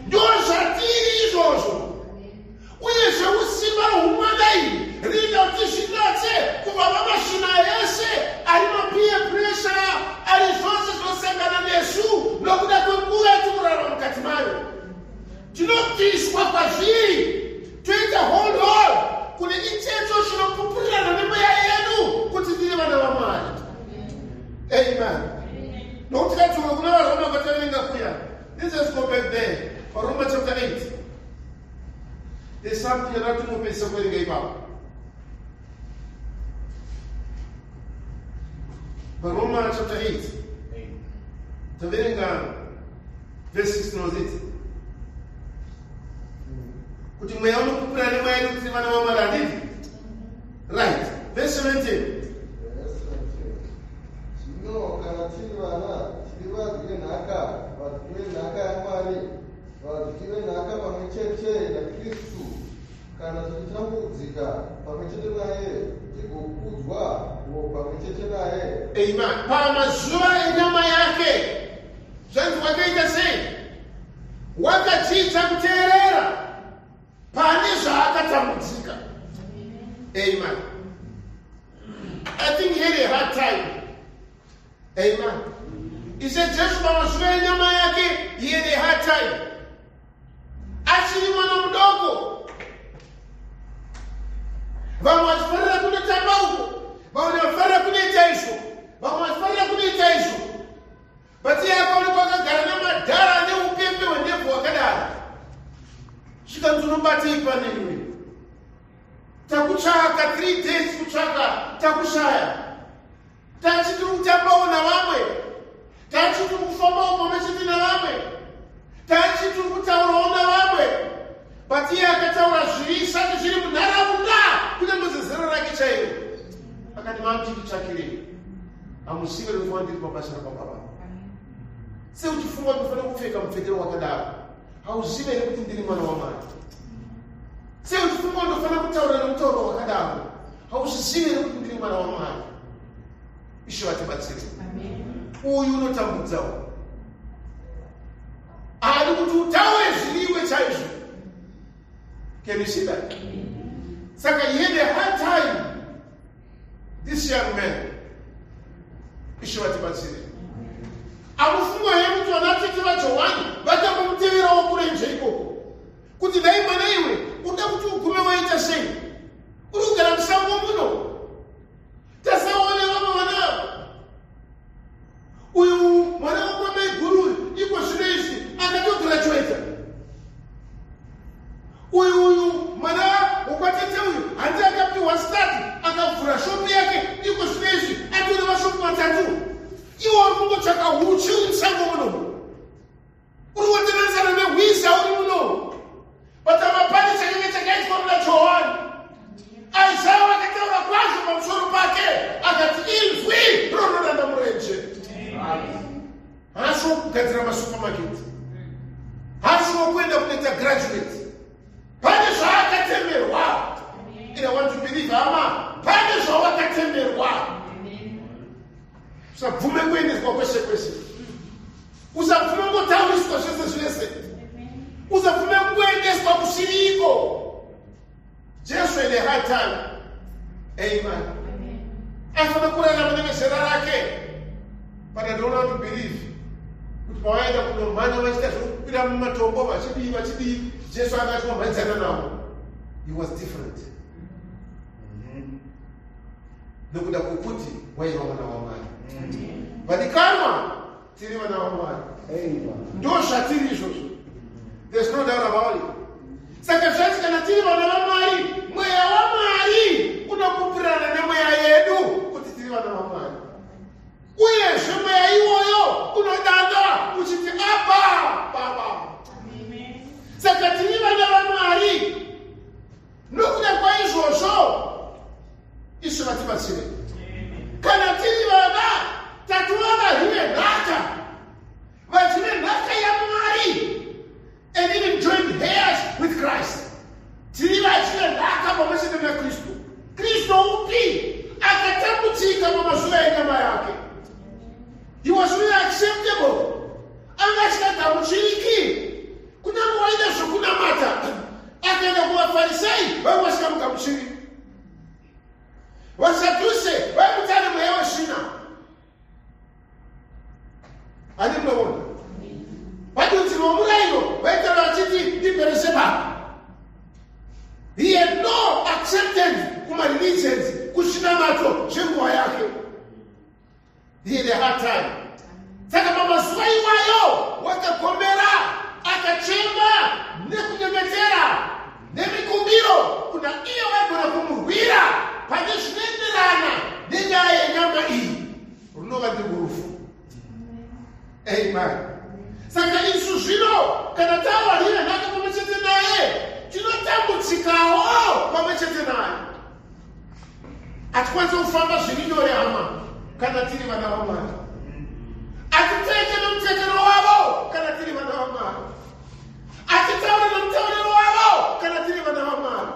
Ndo zvatiri izvozvo. Uye zveusimba rohumwana iyi rinoita kuti zvinatse kubva pamashina ese ari mapeer pressure, ari zvose zvinosangana nesu nokuda kwenguva yatikurarama mukati mayo. Tinopiswa kwazviri toita hold on kune itedzo zvinopupurirana nemweya yedu kuti tiri vana vaMwari. Amen. Nokuti kadzoka kuna vaRoma vataverenga kuya. Let's go back there. Romans chapter 8. There's something you're not to move somewhere about. But Romans chapter 8. Taverenga verse 16 was it. Kuti mweya unopupurira nemweya yedu kuti vana vaMwari handiti? Right. Verse 17. Zvino kana tiri vana, tiri vadyi venhaka, vadyi venhaka yaMwari, vadyi venhaka pamwe chete naKristu, kana tichitambudzika pamwe chete naye, tigokudzwa pamwe chete naye. Amen. Pamazuva enyama yake zvanzi wakaita sei? wakachita kuteerera pane zvaakatambudzika. Amen. I think he had a hard time. Amen. He said Jesu pamazuva enyama yake he had a hard time. Achiri mwana mudoko. Vamwe vachifarira kunotamba uko, vamwe vachifarira kunoita izvo, vamwe vachifarira kunoita izvo. But iye akaonekwa akagara namadhara neupepe hwendevu hwakadaro. Chikanzonobatei pane iwe. Takutsvaka 3 days kutsvaka takushaya. Tachiti kutambawo navamwe. Tachiti kufambawo pamwechete navamwe. Tachiti kutaurawo navamwe. But iye akataura zvisati zviri munharaunda kunyange zezera rake chairo. Akati mamutitsvakirei. Hamuzive rufu ndiri pabasa rapababa. Seuchifunga kufanira kupfeka mupfekero wakadaro. Hauzive here kuti ndiri mwana waMwari. Seuchifunga ndofanira kutaura nemutauro wakadaro. Hauzive here kuti ndiri mwana waMwari. Ishe vatibatsire. Uyu unotambudzawo. Ari kuti utaure zviriwe chaizvo. Can you see that? Saka he had a hard time. This young man. Ishe vatibatsire. Amufunga here kuti vanatete vaJohani vakamuteverawo kurenje ikoko. Kuti dai mwana iwe uda kuti ugume waita sei? Uri kugara musango muno. Tasaone vamwe vana. Uyu mwana wamai guru iko zvino izvi akatograduata. Uyu mwana wokwatete uyu hanzi akapiwa stati akavhura shopu yake iko zvino izvi atori mashopu matatu. Iwo uri kungotsvaka huchi uri musango muno. Uri kutenderedzana nehwiza uri muno. Patamapani chakanga chakaitwa muna Johani. Isaya vakataura kwazvo pamusoro pake akati inzwi ronodanda murenje. Haasi wokugadzira masupermarket. Haasi wokuenda kunoita graduate. Pane zvaakatemerwa. And I want to believe hama. Pane zvawakatemerwa. Usabvume kuendeswa kwese kwese. Usabvume kutauriswa zvese zvese. Usabvume kuendeswa kusiriko. Jesu had a hard time. Amen. After kurarama nezera rake. But I don't want to believe. Kuti pawaenda kunomhanya vachita zvokupinda mumatombo vachidii Jesu akati wamhanyisana navo. He was different. Nokuda kwokuti waiva mwana waMwari. Vadikanwa tiri vana vaMwari. Ndo zvatiri izvozvo. There's no doubt about it. Saka zvati kana tiri vana vaMwari, mweya waMwari unokupirana nemweya yedu kuti tiri vana vaMwari. Uyezve mweya iwoyo unodanda uchiti Abba, Baba. Saka tiri vana vaMwari. Nokuda kwaizvozvo Ishe vatibatsire. Kana tiri vana tatuva vahine nhaka. Vachine nhaka yaMwari. And even joined heirs with Christ. Tiri vachine nhaka pamwechete naKristu. Kristu upi akatambudzika pamazuva enyama yake. He was really acceptable. Angasingagamuchiriki. Kunyange waida zvokunamata. Akaenda kuvaFarisei vaivasvika mugamuchiriki. Vasaduse vaimutane mweya wezvina. Ani munoona. Vadunziri vomurayiro vaitaura vachiti ndiBherizebha. He had no acceptance kumareligions kuzvinamato zvenguva yake. He had a hard time. Saka pamazuva iwayo wakagomera akachema nekunyemetera nemikumbiro kuna iyo vaigona kumurwira pane zvinoenderana nenyaya yenyama iyi runova ndirufu. Amen. Saka isu zvino kana tawarira nhaka pamwechete naye tinotambudzikawo pamwechete naye. Hatikwanisi kufamba zviri nyore hama kana tiri vana vaMwari. Hatipfeke nomupfekero wavo kana tiri vana vaMwari. Hatitaure nomutauriro wavo kana tiri vana vaMwari.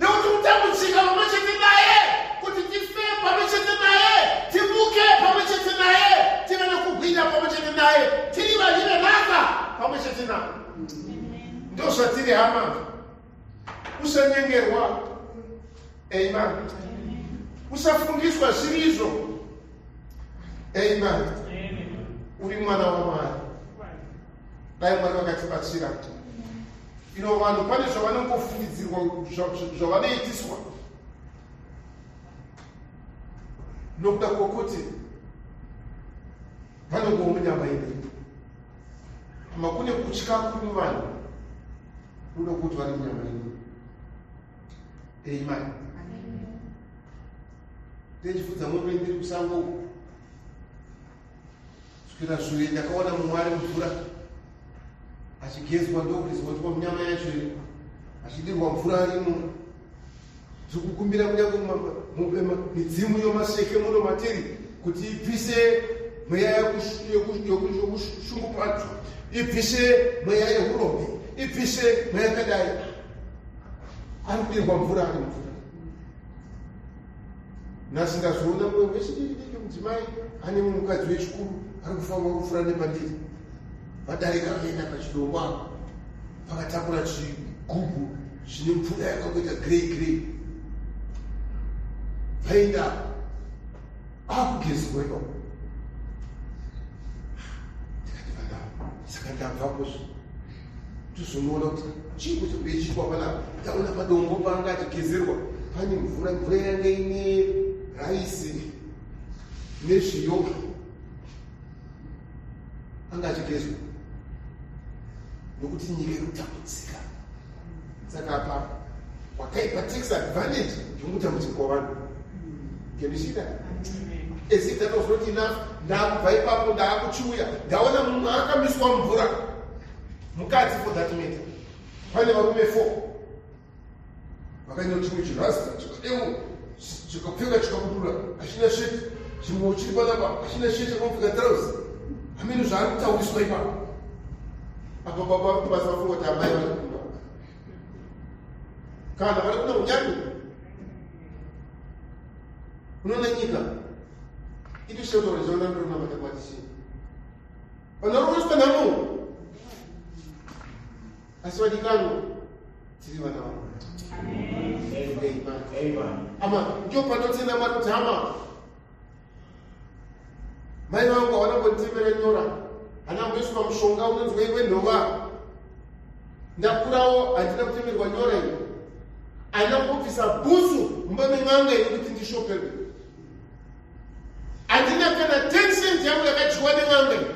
Nekuti kutambudzika pamwechete naye kuti tife pamwechete naye timuke pamwechete naye tive nekugwinya pamwechete naye tiri vahine nhaka pamwechete naye. zvatiri hama, usanyengerwa. Amen. Usafungiswa zviri izvo. Amen. Uri mwana waMwari. Dai Mwari vakatibatsira. Ino vanhu pane zvavanongofungidzirwa zvavanoitiswa nokuda kwokuti vanongowo munyama ine. Ama kune kutya kuri muvanhu unokuti vari munyama ine. Amen. Ndechifudza moto ndiri kusango svikira zhure ndakaona mumwari mvura achigezwa ndokurizwa kuti munyama yacho achidirwa mvura arimo. Zvikukumbira kunyange midzimu yomaseke muno matiri kuti ibvise mweya yokushungupadzwa, ibvise mweya yeurombe, ibvise mweya yakadai. Ari kudirwa mvura ari mvura. Nhasi ndazoona mumwe wechidiki mudzimai ane mukadzi wechikuru ari kufamba kufura nepandiri. Vadarika vaenda pachidombo vakatakura chigubhu chine mvura yakangoita grey. Vaenda akugezwa ipapo. Ndikati vanavo, saka ndabvapo tozonoona kuti chii kuti kuichitwa panapa. Taona padombo panga achigezerwa pane mvura yange ine raisi nezviyo anga achigezwa nokuti nyika iri kutambudzika. Saka apa wakaipa takes advantage yokutambudzika kwavanhu. Ngendishida ezita tozoti ndakubva ipapo ndaakuchiuya ndaona mumwe akamiswa mvura, mukadzi for that matter. Pane varume 4 vakaenda chimwe chirasta chikademo chikapfeka chikabudura achina sheti, chimwe chiri panapa achina sheti akamupfeka trouser. Hamene zvaari kutauriswa ipapo. Apa baba basa vafunga kuti amai vari kumba kana vari kuna unyandu. Unoona nyika itishotora zvaona ndorona matakwatishini vanoroveswa namo. Asi vadikano tiri vana vaMwari. Ama ndio panotenda Mwari kuti hama mai vangu havana kunditemera nyora, hana kuiswa mushonga unonzwa iwe nhova. Ndakurawo handina kutemerwa nyora iyo. Handina kubvisa bhusu mumba men'anga yekuti ndishoperwe. Handina kana 10 cent yangu yakadyiwa nen'anga iyo.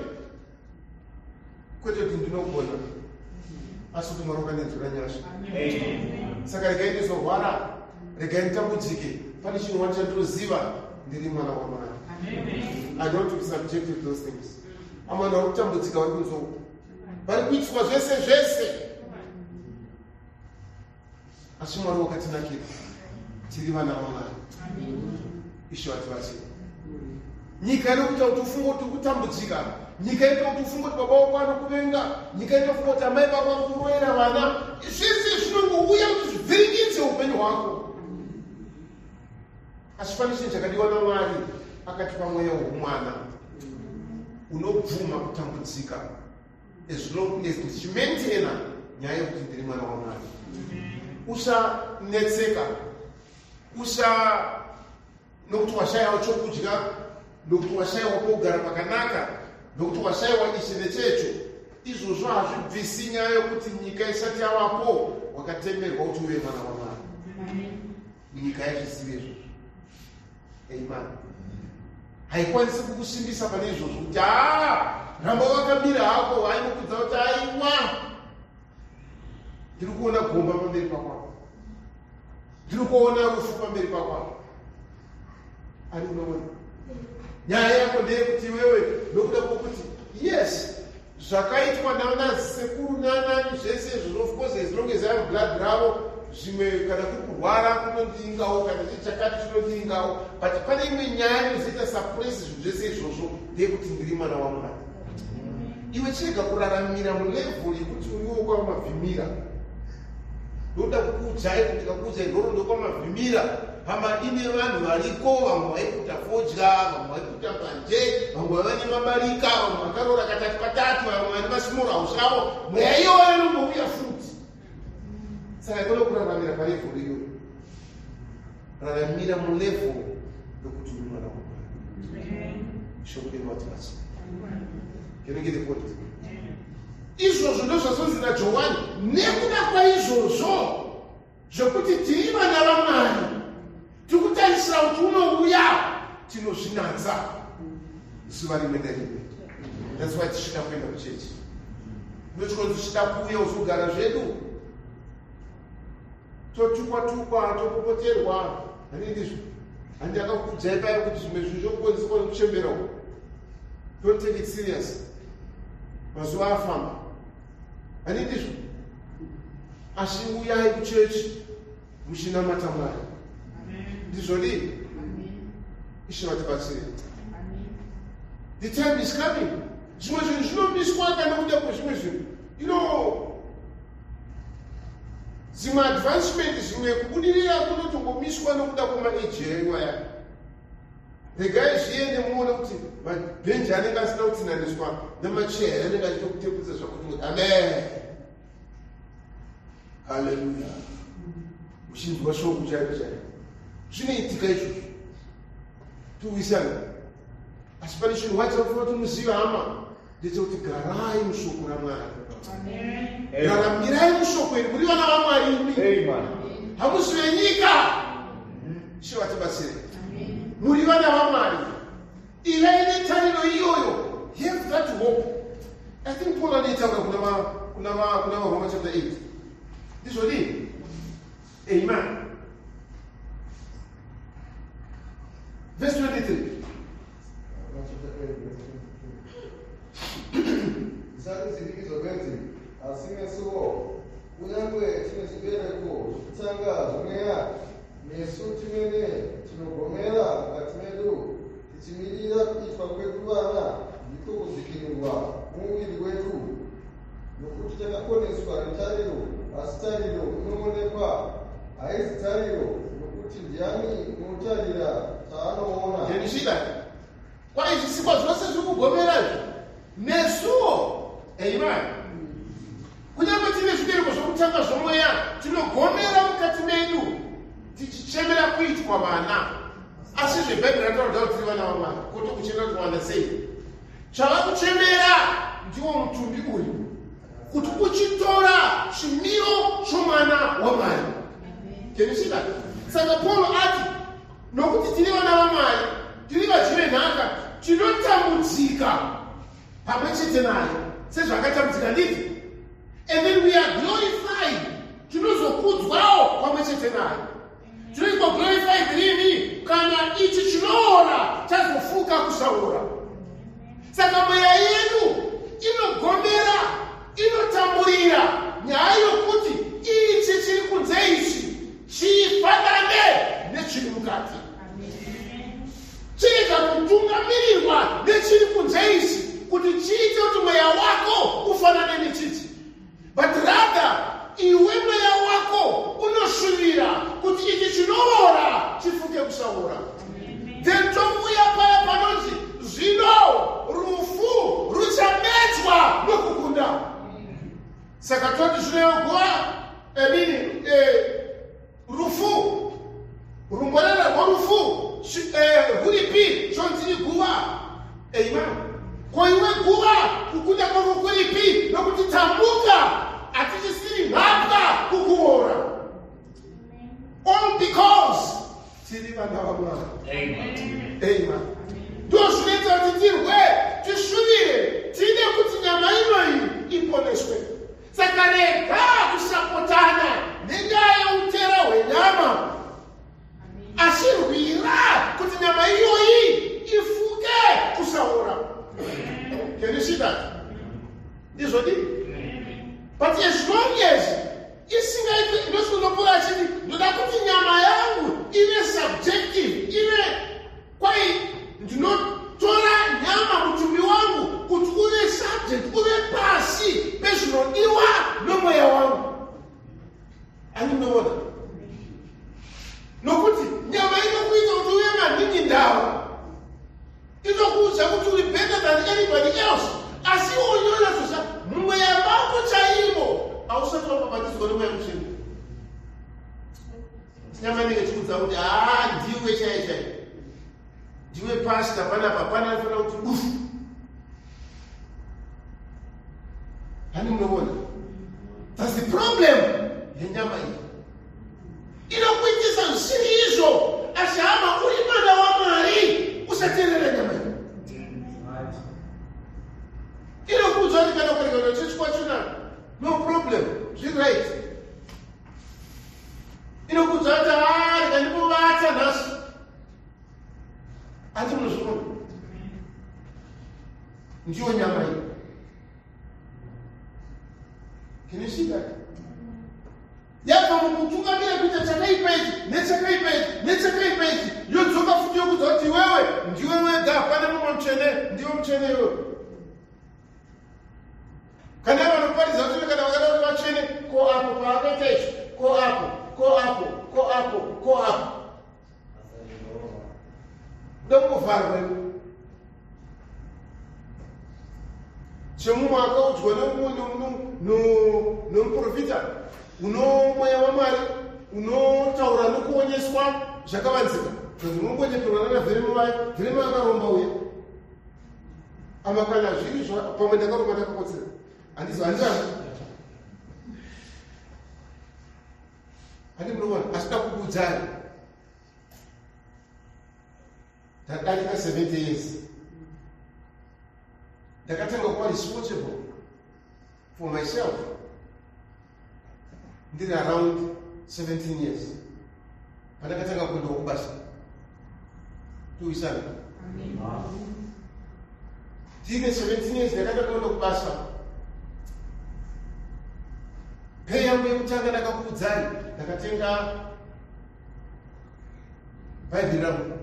Kwete kuti ndinogona asi kuti Mwari wakanenzura nyasha. Saka regai ndizorwara, regai nditambudzike. Pane chinhu chandinoziva, ndiri mwana waMwari. I don't to be subjected to those things. Amwana vari kutambudzika vari kunzou, vari kuitwa zvese. Asi Mwari wakatinakira, tiri vana vaMwari. Ishe vatibatsire. Nyika inokuita kuti ufunge kuti kutambudzika, nyika inoita kuti ufunge kuti baba vako anokuvenga, nyika inoita kuti ufunge kuti amai vako vanokuroera vana. Zvese zvinongouya kuti zvivhiringidze upenyu hwako. Asi pane chinhu chakadiwa naMwari, akatipa mweya woumwana unobvuma kutambudzika as long as ndichimaintaina nyaya yekuti ndiri mwana waMwari. Usanetseka, nokuti washayiwa chokudya, nokuti washayiwa pokugara pakanaka, nokuti washayiwa ichi nechecho. Izvozvo hazvibvisi nyaya yokuti nyika isati yavapo wakatemerwa kuti uve mwana waMwari. Nyika yazviziva izvozvo. Amen. Haikwanisi kukusimbisa pane izvozvo kuti ramba wakamira hako hainokudza kuti aiwa ndiri kuona gomba pamberi pakwako, ndiri kuona rufu pamberi pakwako. Ari unoona nyaya yako ndeyekuti iwewe nokuda kwokuti yes zvakaitwa nanasekuru nanani zvese izvozvo, of course as long as I have blood ravo zvimwe kana kuri kurwara kunondingawo kana chichakati chinondingawo, but pane imwe nyaya inozoita suppress zvinhu zvese izvozvo ndeyekuti ndiri mwana waMwari. Iwe chirega kuraramira mulevel yekuti uriwo kwamavhimira. Ndoda kukuudzai kuti ndikakuudzai ndoro ndokwamavhimira. Hama ine vanhu variko, vamwe vaikuta fodya, vamwe vaikuta mbanje, vamwe vane mabarika, vamwe vakarora katatu, vamwe vane masmall house avo. Mweya iyo vanongouya futi. saka ikona kuraramira parevhuru iyo raramira mulevo yokuti uri mwana wamwari shoko revati basi kenenge the point izvozvo ndozvazonzi naJohani nekuda kwaizvozvo zvokuti tiri vana vaMwari tikutarisira kuti unouya tinozvinanza zuva rimwe nerimwe. That's why tichida kuenda kuchechi ndochikozi tichida kuuya uzogara zvedu totukwa topopoterwa handindizvo handiyakakudzai paya kuti zvimwe zvinhu zvokukonzeswa nekuchembera uko. Don't take it serious. Mazuva afamba handindizvo asi uyai kuchechi muchinamata Mwari ndizvo dii Ishe vatibatsire. The time is coming. Zvimwe zvinhu zvinomiswa kana kuda kwezvimwe zvinhu zvimwe advancement zvimwe kubudirira kunotongomiswa nokuda kwamaeji enwaya. Regai zviende muone kuti mabhenji anenge asina kutsinaniswa namacheya anenge achitokutepudza zvakuti amen. Haleluya. Muchinzwa shoko chaiko chaiko. Zvinoitika izvozvo. Tuwisana. Asi pane chinhu wachafanira kuti muzive hama ndechekuti garai mushoko raMwari. Raramirai mushoko iri muri vana vaMwari. Hamusi venyika. Ishe vatibatsire. Muri vana vaMwari. Ivai netariro iyoyo. Have that hope. I think Paul anaitaura kuna Roma chapter 8. Ndizvo dii? Amen. Verse 23. Zisati zidikizo beti asimesuo kunyangwe chine chibereko chitanga zvomeya nesu chimene chinogomera mukati medu tichimirira kuitwa kwedu vana ndiko kuzikinurwa mumuviri wedu nokuti takaponeswa netariro asi tariro inoonekwa haizi tariro nokuti ndiani unotarira taanoona. Ndinishida kwa izvi zvisikwa zvose zviri kugomerazvo nesuwo. Amen. Kunyange tine zvibereko zvokutanga zvomweya tinogomera mukati medu tichichemera kuitwa vana. Asi zvebhaibheri rataura kuti tiri vana vaMwari kuti kuchemera kuwanda sei. Chava kuchemera ndiwo mutumbi uyu kuti uchitora chimiro chomwana waMwari. Ndinishida saka Paulo ati nokuti tiri vana vaMwari tiri vadyi venhaka tinotambudzika pamwe chete naye sezvakatambudzika nditi, and then we are glorified tinozokudzwawo pamwe chete naye. Tinoitwa glorified rini kana ichi chinoora chazofuka kusaora. Saka mweya yedu inogomera inotamburira nyaya yokuti ichi chiri kunze ichi chifanane nechiri mukati. Chirega kutungamirirwa nechiri kunze ichi kuti chiite kuti mweya wako ufanane nechichi, but rather iwe mweya wako unoshuvira kuti ichi chinoora chifuke kusaora. Then tomuya paya panonzi zvino rufu ruchamedzwa nokukunda. Saka toti zvinoyoguva rufu rumborera rworufu rwuripi chonzi guva. Amen. Koiwe guva kukunda kwako kuripi nokuti tambuka hatichisiri mhaka kukuora. All because tiri vana vaMwari. Amen. Ndozvinoita kuti tirwe tishuvire tine kuti nyama inoyi iponeswe. Saka rega kusapotana nenyaya yeutera hwenyama, asi rwira kuti nyama iyoyi ifuke kusaora. Can you see that? Ndizvo dii? But as long as isingaitwe ndosinopola achiti ndoda kuti nyama yangu ive subjective, ive kwai ndinotora nyama nyama inenge ichikudza kuti ndiwe chaiye ndiwe pasta panapa pana anofanira kuti bufu. Hani munoona? That's the problem yenyama iyi. Inokuitisa zvisiri izvo asi hama uri mwana waMwari usateerera nyama iyi. Inokuudza kuti kana ukaregana chechi kwachona no problem, zviri right. Inokuudza kuti ndikandimubata nhasi. Ati munozviona? Ndiyo nyama iyi. Can you see that? Yabva mukutungamira kuita chakaipa ichi nechakaipa ichi nechakaipa ichi yodzoka futi yokudza kuti wewe ndiwe wega hapana mumwe mutsvene ndiwe mutsvene iwewe. Kana vanoparidza kuti kana vakada kuti vatsvene ko apo paakaita ichi ko apo ko apo ko apo ko apo kuda kungovharwa iwe. Chemumwe akaudzwa nomuprofita uno mweya waMwari unotaura nokuonyeswa zvakavanzika kuti unongonyeperwa nana Vherema akaromba uya amakana zviri pamwe ndakaromba ndakakotsera handizazi handi munoona asida kukudzari ndadarika 70 years ndakatanga kuva responsible for myself ndiri around 17 years pandakatanga kuenda kubasa tuisana ndine 17 years ndakatanga kuenda kubasa. Pei yangu yekutanga ndakakuudzai ndakatenga bhaibheri rangu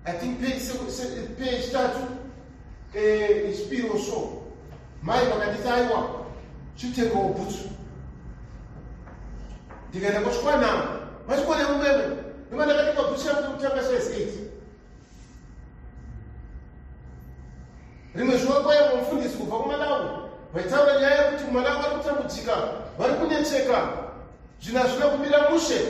I think pei chitatu chipiri or so mai vakanditi aiwa chitengawo bhutsu ndikaenda kusvikwanama machikone mumeme noma ndakatenga bhutsu yangu yekutanga size 8 rimwe zuva kwaiva mufundisi kubva kuMalawi vaitaura nyaya yekuti muMalawi vari kutambudzika vari kunetseka zvinhu hazvina kumira mushe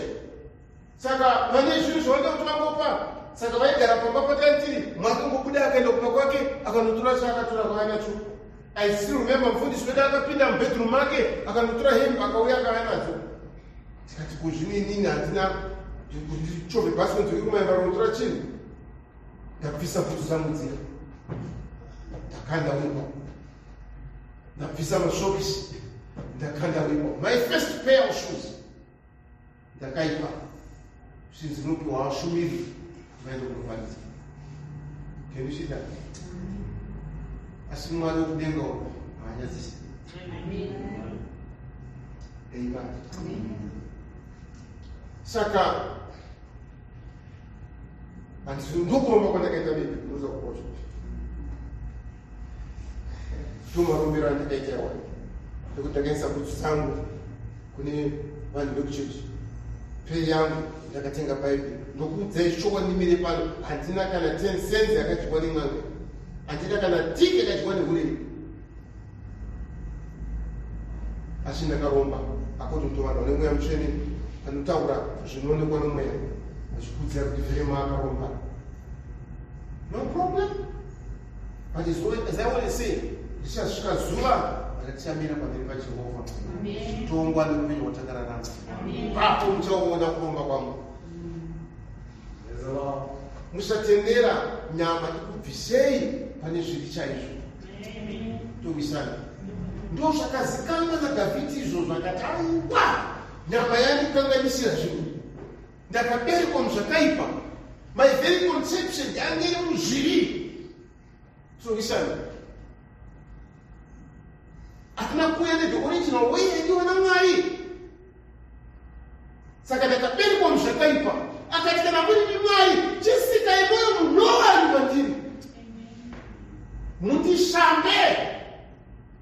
saka vane zvinhu zvavanoda kuti vangopa saka vaigara pamba pakatiri mwakangobuda akaenda kumba kwake akanotora chaakatora kwaanacho. I still remember mufundisi wedu akapinda mubedroom make akanotora hembe akauya akauya nadzo tikati kuzvinini handina chove basi kunzwiri kumaimba rinotora chinhu ndabvisa bhutsu dzangu dziya ndakanda wimba ndabvisa mashokisi ndakanda wimba my first pair of shoes ndakaipa zvinhu zvinopiwa vashumiri vaenda kunovhanisa. Can you see that? Asi Mwari wokudenga haanyadzisi. Amen. Saka handisi ndokuromba kwandakaita bebe unoza kukosha ndomarombero andikaita wani ndekuti ndakaisa bhutsu dzangu kune vanhu vekuchechi. Pei yangu ndakatenga bhaibheri ndokuudzai chokwadi ndimire pano handina kana 10 cents yakadyiwa nemwanga handina kana tiki yakadyiwa nehuremu asi ndakaromba akuti mutovana une mweya mutsvene anotaura zvinoonekwa nomweya achikudzira kuti Vherema akaromba no problem but as I always say richasvika zuva ratichamira pamberi paJehovha tongwa neupenyu hwatakararama papo muchaona kuromba kwangu. Musatendera nyama ikubvisei pane zviri chaizvo towisana ndo zvakazikanwa naDhavhidhi izvo zvakati aiwa nyama yandikanganisira zvinhu ndakaberekwa muzvakaipa my very conception yange iri muzviri towisana hatina kuuya the original way yandiona Mwari saka ndakaberekwa muzvakaipa akati kana muri Mwari chisikai moyo munowari kwandiri mundishambe.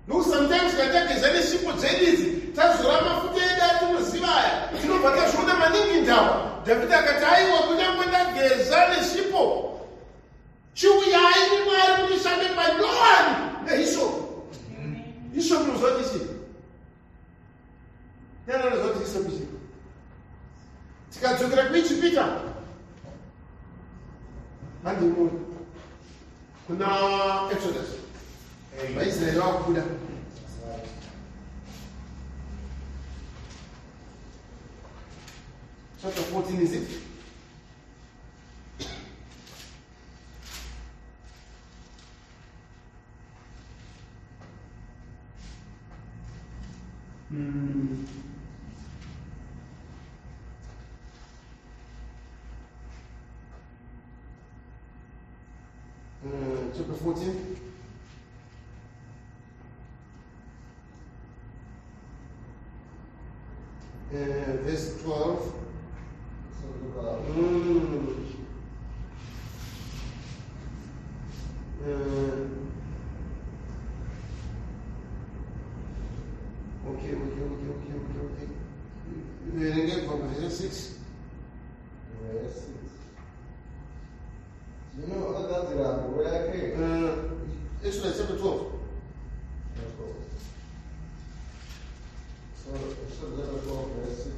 No, sometimes katageza neshipo dzeidzi tazora mafuta edu atinoziva aya tinobva tazviona maningi ndawa. Dhavhidhi akati aiwa kunyangwe ndageza neshipo chiuyai Mwari mundishambe panyowani nehishopu munozoti chii yananozoti hisopu chii tikadzokera kuIjipita handimwe kuna Exodus vaIsraeri vakubuda chapter 14 is it? Chapter 14. Verse 12. Okay. We will get from verse 6. Verse 6. You know, that's where I came. Exodus chapter 12. So, Exodus 12, verse 6.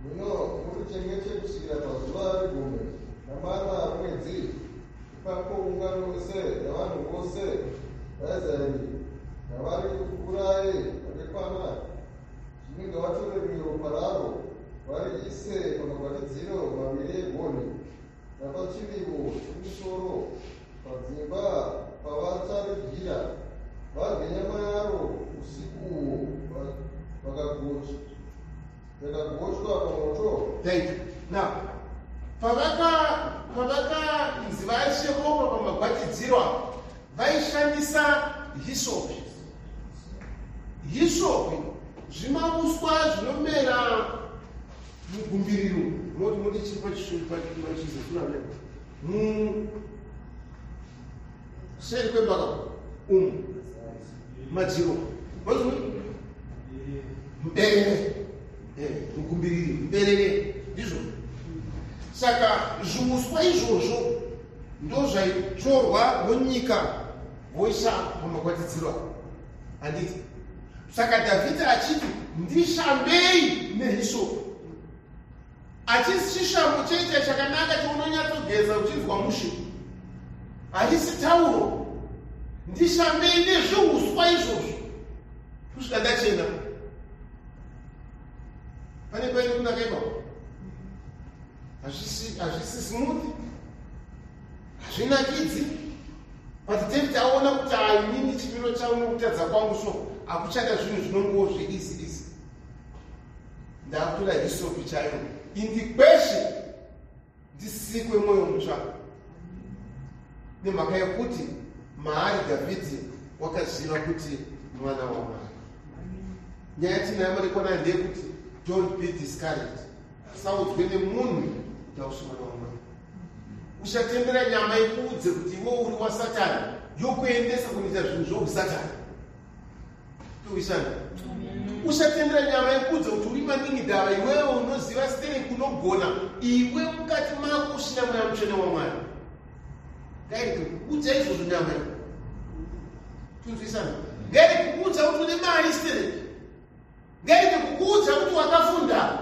You know, mulichengete kusvikira pazuva regumi namana mwedzi ipapo ungano yose yavanhu vose vaIsraeri navari kukurai vakekwana zvinenge vatore rimwe ropa raro variise pamagwatidziro maviri egonhi napachivivo chomusoro padzimba pavacharidyira vadye nyama yaro usikuhwo vakagochwa pamoto. Thank you. Now, pavakazi vaishe ropa pamagwatidziro vaishandisa hisopi. Hisopi zvimauswa zvinomera mugumbiriro moti chipa chizofuna seri kwembaka madziro muberere mugumbiriri muberere ndizvo. Saka zviuswa izvozvo ndo zvaitorwa munyika voisa pamagwatidziro handiti. Saka Dhavhidhi achiti ndishambei nehisopi, achisi chishambo chete chakanaka chaunonyatsogeza uchinzwa mushe, haisi tauro. Ndishambei nezviuswa izvozvo kusvika ndachena. Pane paine kunaka ipapo? Hazvisi smooth, hazvinakidzi. But David aona kuti inini chimiro changu nokutadza kwangu so akuchada zvinhu zvinongowo zveisi. Ndakutora hisopi chayo indikweshe ndisikwe mwoyo mutsva nemhaka yekuti maari Dhavhidhi wakaziva kuti mwana waMwari. Nyaya tinayo madekwana ndeyekuti don't be discouraged. Saudzwe nemunhu kuti ausi mwana waMwari. Usatendera nyama ikuudze kuti iwe uri waSatani yokuendesa kunoita zvinhu zvousatani. Towisana. Usatendera nyama ikuudze kuti uri maningidhava iwewe unoziva sitereki unogona iwe mukati mako usina mweya mutsvene waMwari. Ngairi kuudza izvozvo nyama iyo. Tunzwisana. Ngairi kuudza kuti une mari sitereki. Ngairi kuudza kuti wakafunda.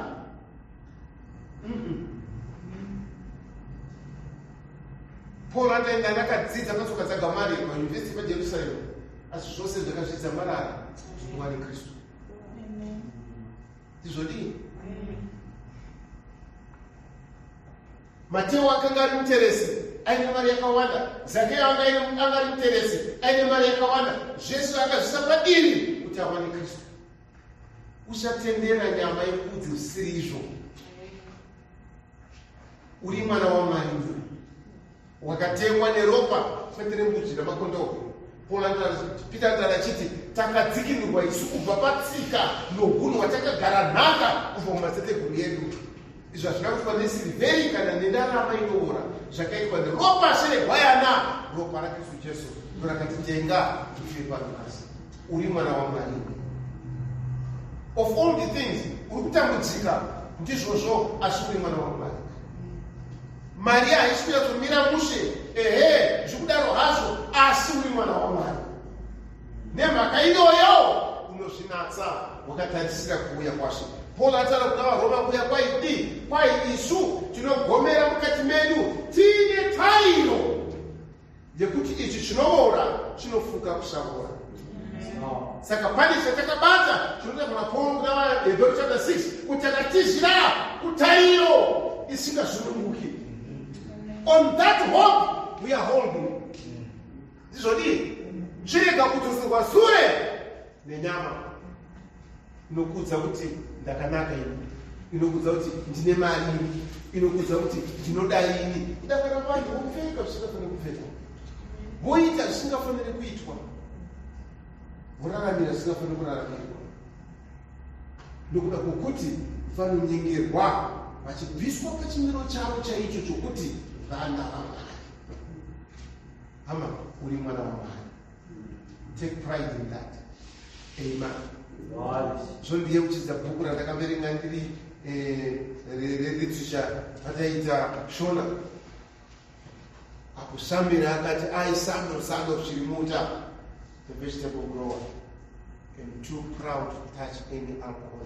Paul ataenda akadzidza akatsoka dzaGamarieri paUniversity paJerusarema, asi zvose zvakazvidza marara Mwari Kristu. Ndizvodii? Mateo akanga ari muteresi aine mari yakawanda, Zakeo anga ari muteresi aine mari yakawanda, Jesu akazvisa padiri kuti awane Kristu. Usatendera nyama yekudzi usiri izvo. Uri mwana waMwari, wakatengwa neropa kwete rembudzi namakondobwe. Peter achiti takadzikinurwa isu kubva patsika nogunhu hwatakagara nhaka kubva mumateteguru edu. Izvo hazvina kuitwa nesirivheri kana nendarama inoora, zvakaitwa neropa seregwayana, ropa raKristu Jesu rakatitenga tife pano pasi. Uri mwana waMwari. Of all the things uri kutambudzika ndizvozvo, asi uri mwana waMwari. Maria haisi kuyatomira mushe, zvikudaro hazvo, asi uri mwana waMwari. Nemhaka iyoyo unozvinatsa wakatarisira kuuya kwaShe. Paul ataura kuti vaRoma kuuya kwaiko kodi kwai isu tinogomera mukati medu tiine tariro yekuti ichi chinoora chinofuka kushaura. Saka pane chatakabata chinoita kuna Paul na Hebrews chapter 6 kuti takatizira kutariro isingazunguki. On that hope we are holding. Ndizvodi chirega kututsirwa sure nenyama inokudza kuti ndakanaka ini, inokudza kuti ndine mari, inokudza kuti ndinoda ini. Ndakana vanhu vopfeka zvisingafaniri kupfeka, voita zvisingafaniri kuitwa, voraramira zvisingafaniri kuraramirwa, nokuda kwokuti vanonyengerwa vachibviswa pachimiro chavo chaicho chokuti vana vaMwari. Hama, uri mwana waMwari. Take pride in that. Amen. Zvondiyeuchidza bhuku randakamverenga ndiri reditisha vataita Shona. Apo Samuel akati, I Samuel, son of Shirimuta, the vegetable grower, am too proud to touch any alcohol.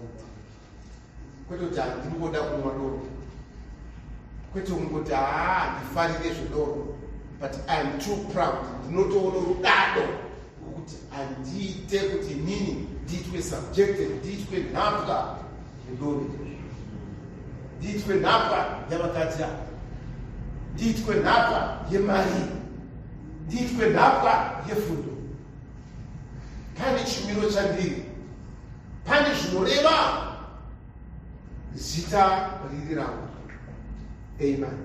Kwete kuti ndinoda kumwa doro, kwete kungoti ndifarire zvedoro, but I am too proud. Ndinotoona rudado kuti andiite kuti nini ndiitwe subjected, ndiitwe nhapwa yedoro, ndiitwe nhapwa yavakadzi, ndiitwe nhapwa yemari, ndiitwe nhapwa yefundo. Pane chimiro chandiri, pane zvinoreva zita riri rangu. Amen.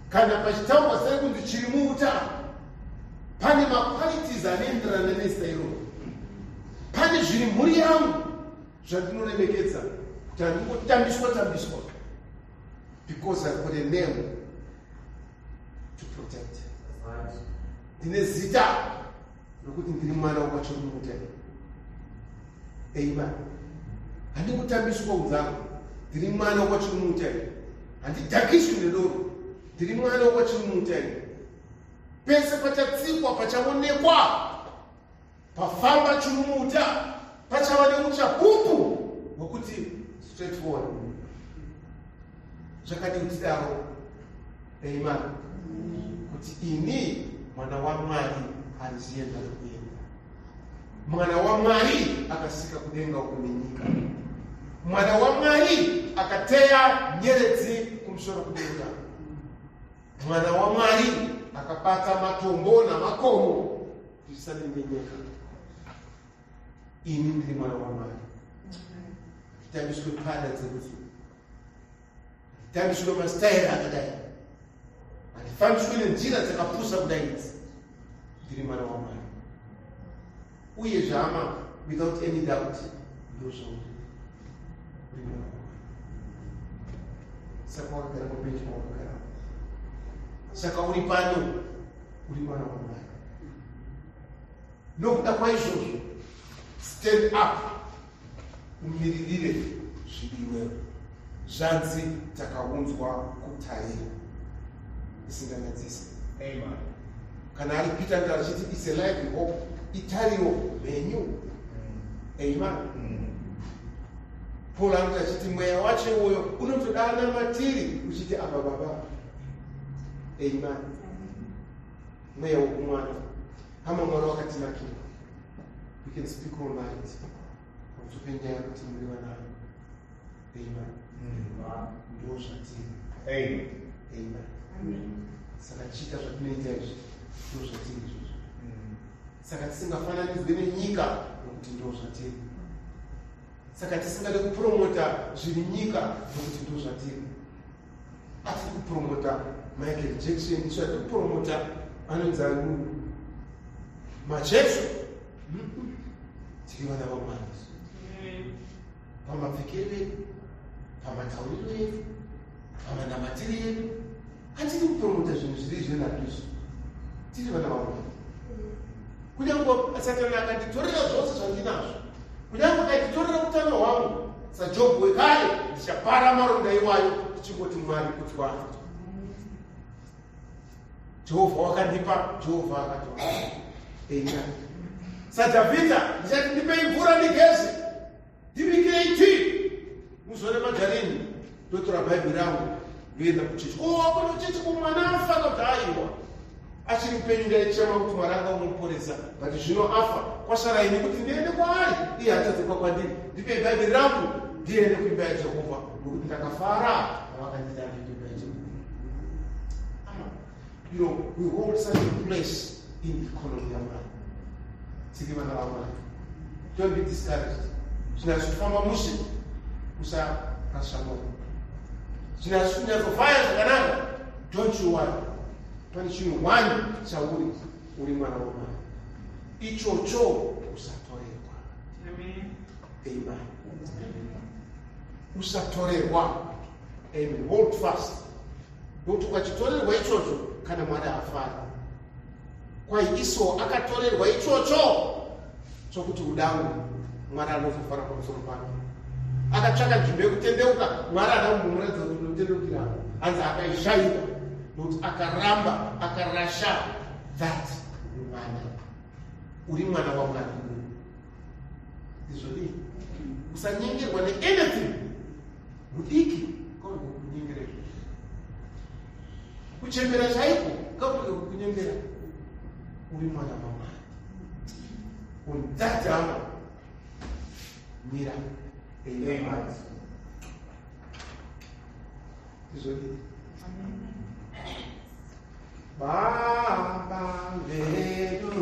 Kana pachitaurwa sei kunzi chiri muuta, pane maqualities anoenderana nezita iroro. Pane zviri mhuri yangu zvandinoremekedza kuti handingotambiswa because I've got a name to protect. Ndine zita rokuti ndiri mwana wakachomuta. Amen. Handingotambiswa udzangu, ndiri mwana wakachomuta. Handidhakiswi nedoro, ndiri mwana wakachomuta. Pese pachatsikwa, pachaonekwa, pafamba chirumuta, pachava nemuchapupu wokuti straightforward. Zvakadii kutidaro. Amen. Kuti ini mwana waMwari alizienda kuenda. Mwana waMwari akasika kudenga uko nenyika. Mwana waMwari akateya nyeredzi kumusoro kudenga. Mwana waMwari akapata matombo namakomo zvisanenyenyeka. Ini ndiri mwana waMwari. Tambiswe pada dzerufu, tambiswe mastaira akadai, handifambiswe nenzira dzakapusa kudai idzi. Ndiri mwana waMwari. Uye zvama, without any doubt, ndozvauri. Uri mwana waMwari. Saka wakagara kubenchi kwawakagara. Saka uri pano, uri mwana waMwari. Nokuda kwaizvozvo, stand up, umiririre zvidiwe. Zvanzi takaunzwa kutarira isinganyadzisa. Amen. Kana ari Peter ndari achiti it's a life hope, itariro mhenyu. Amen. Paul anoti achiti mweya wacho uyo unotodana matiri uchiti apa baba. Amen. Mweya wokumwana. Hama mwana wakatinakira. We can speak all night. Utupendea kuti muri vanayo. Amen. Ndo zvatiri. Amen. Amen. Saka chita zvatinoita izvi ndo zvatiri izvozvo. Saka tisingafananidzwe nenyika nokuti ndo zvatiri. Saka tisingade kupromota zviri nyika nokuti ndo zvatiri. Hatiri kupromota Michael Jackson, tisati kupromota anonzi Macheso. Tiri vana vaMwari. Pamapfekero edu, pamatauriro edu, pamanamatiro edu, hatiri kupromota zvinhu zviri zvenhapizvo. Tiri vana vaMwari. Kunyange Satani akanditorera zvose zvandinazvo, kunyange akanditorera utano hwangu, saJobhu wekare, ndichapara maronda iwayo tichingoti Mwari kutwara. Jehovha wakandipa, Jehovha akatora. Amen. SaDhavhidha ndichati ndipei mvura negezi, ndibikirei tii, zore majarini ndotora bhaibheri rangu ndoenda kuchechi. Apana kuchechi kumwana afa kuti aiwa achiri mupenyu ndaichema kuti mwari angamuporesa, but zvino afa kwasara ini kuti ndiende kwaari, iye hatadzoka kwandiri, ndipe bhaibheri rangu ndiende kuimba yaJehovha nokuti ndakafara pavakandida kuimba yaJehovha. You know, we hold such a place in the economy of life. Tiri vana vaMwari. Don't be discouraged. Zvinazofamba mushe usarasha moyo. Zvinazofaya zvakanaka, don't you worry. Pane chinhu wani chauri uri mwana waMwari. Ichocho usatorerwa. Amen. Usatorerwa. Amen. Hold fast. Nokuti ukachitorerwa ichocho kana Mwari afara. Kwai Esau akatorerwa ichocho chokuti udangu Mwari anozofara pamusoro pake. Akatsvaka nzvimbo yekutendeuka, Mwari anamuratidza kuti unotendeukira, hanzi akaishayiwa nokuti akaramba akarasha that mwana. Uri mwana waMwari. Izvodi usanyengerwa neanything mudiki kana kunyengerera. Kuchembera chaiko kakuti kunyembera. Uri mwana waMwari. Undzadzama mira. Amen. Izvodi Baba vedu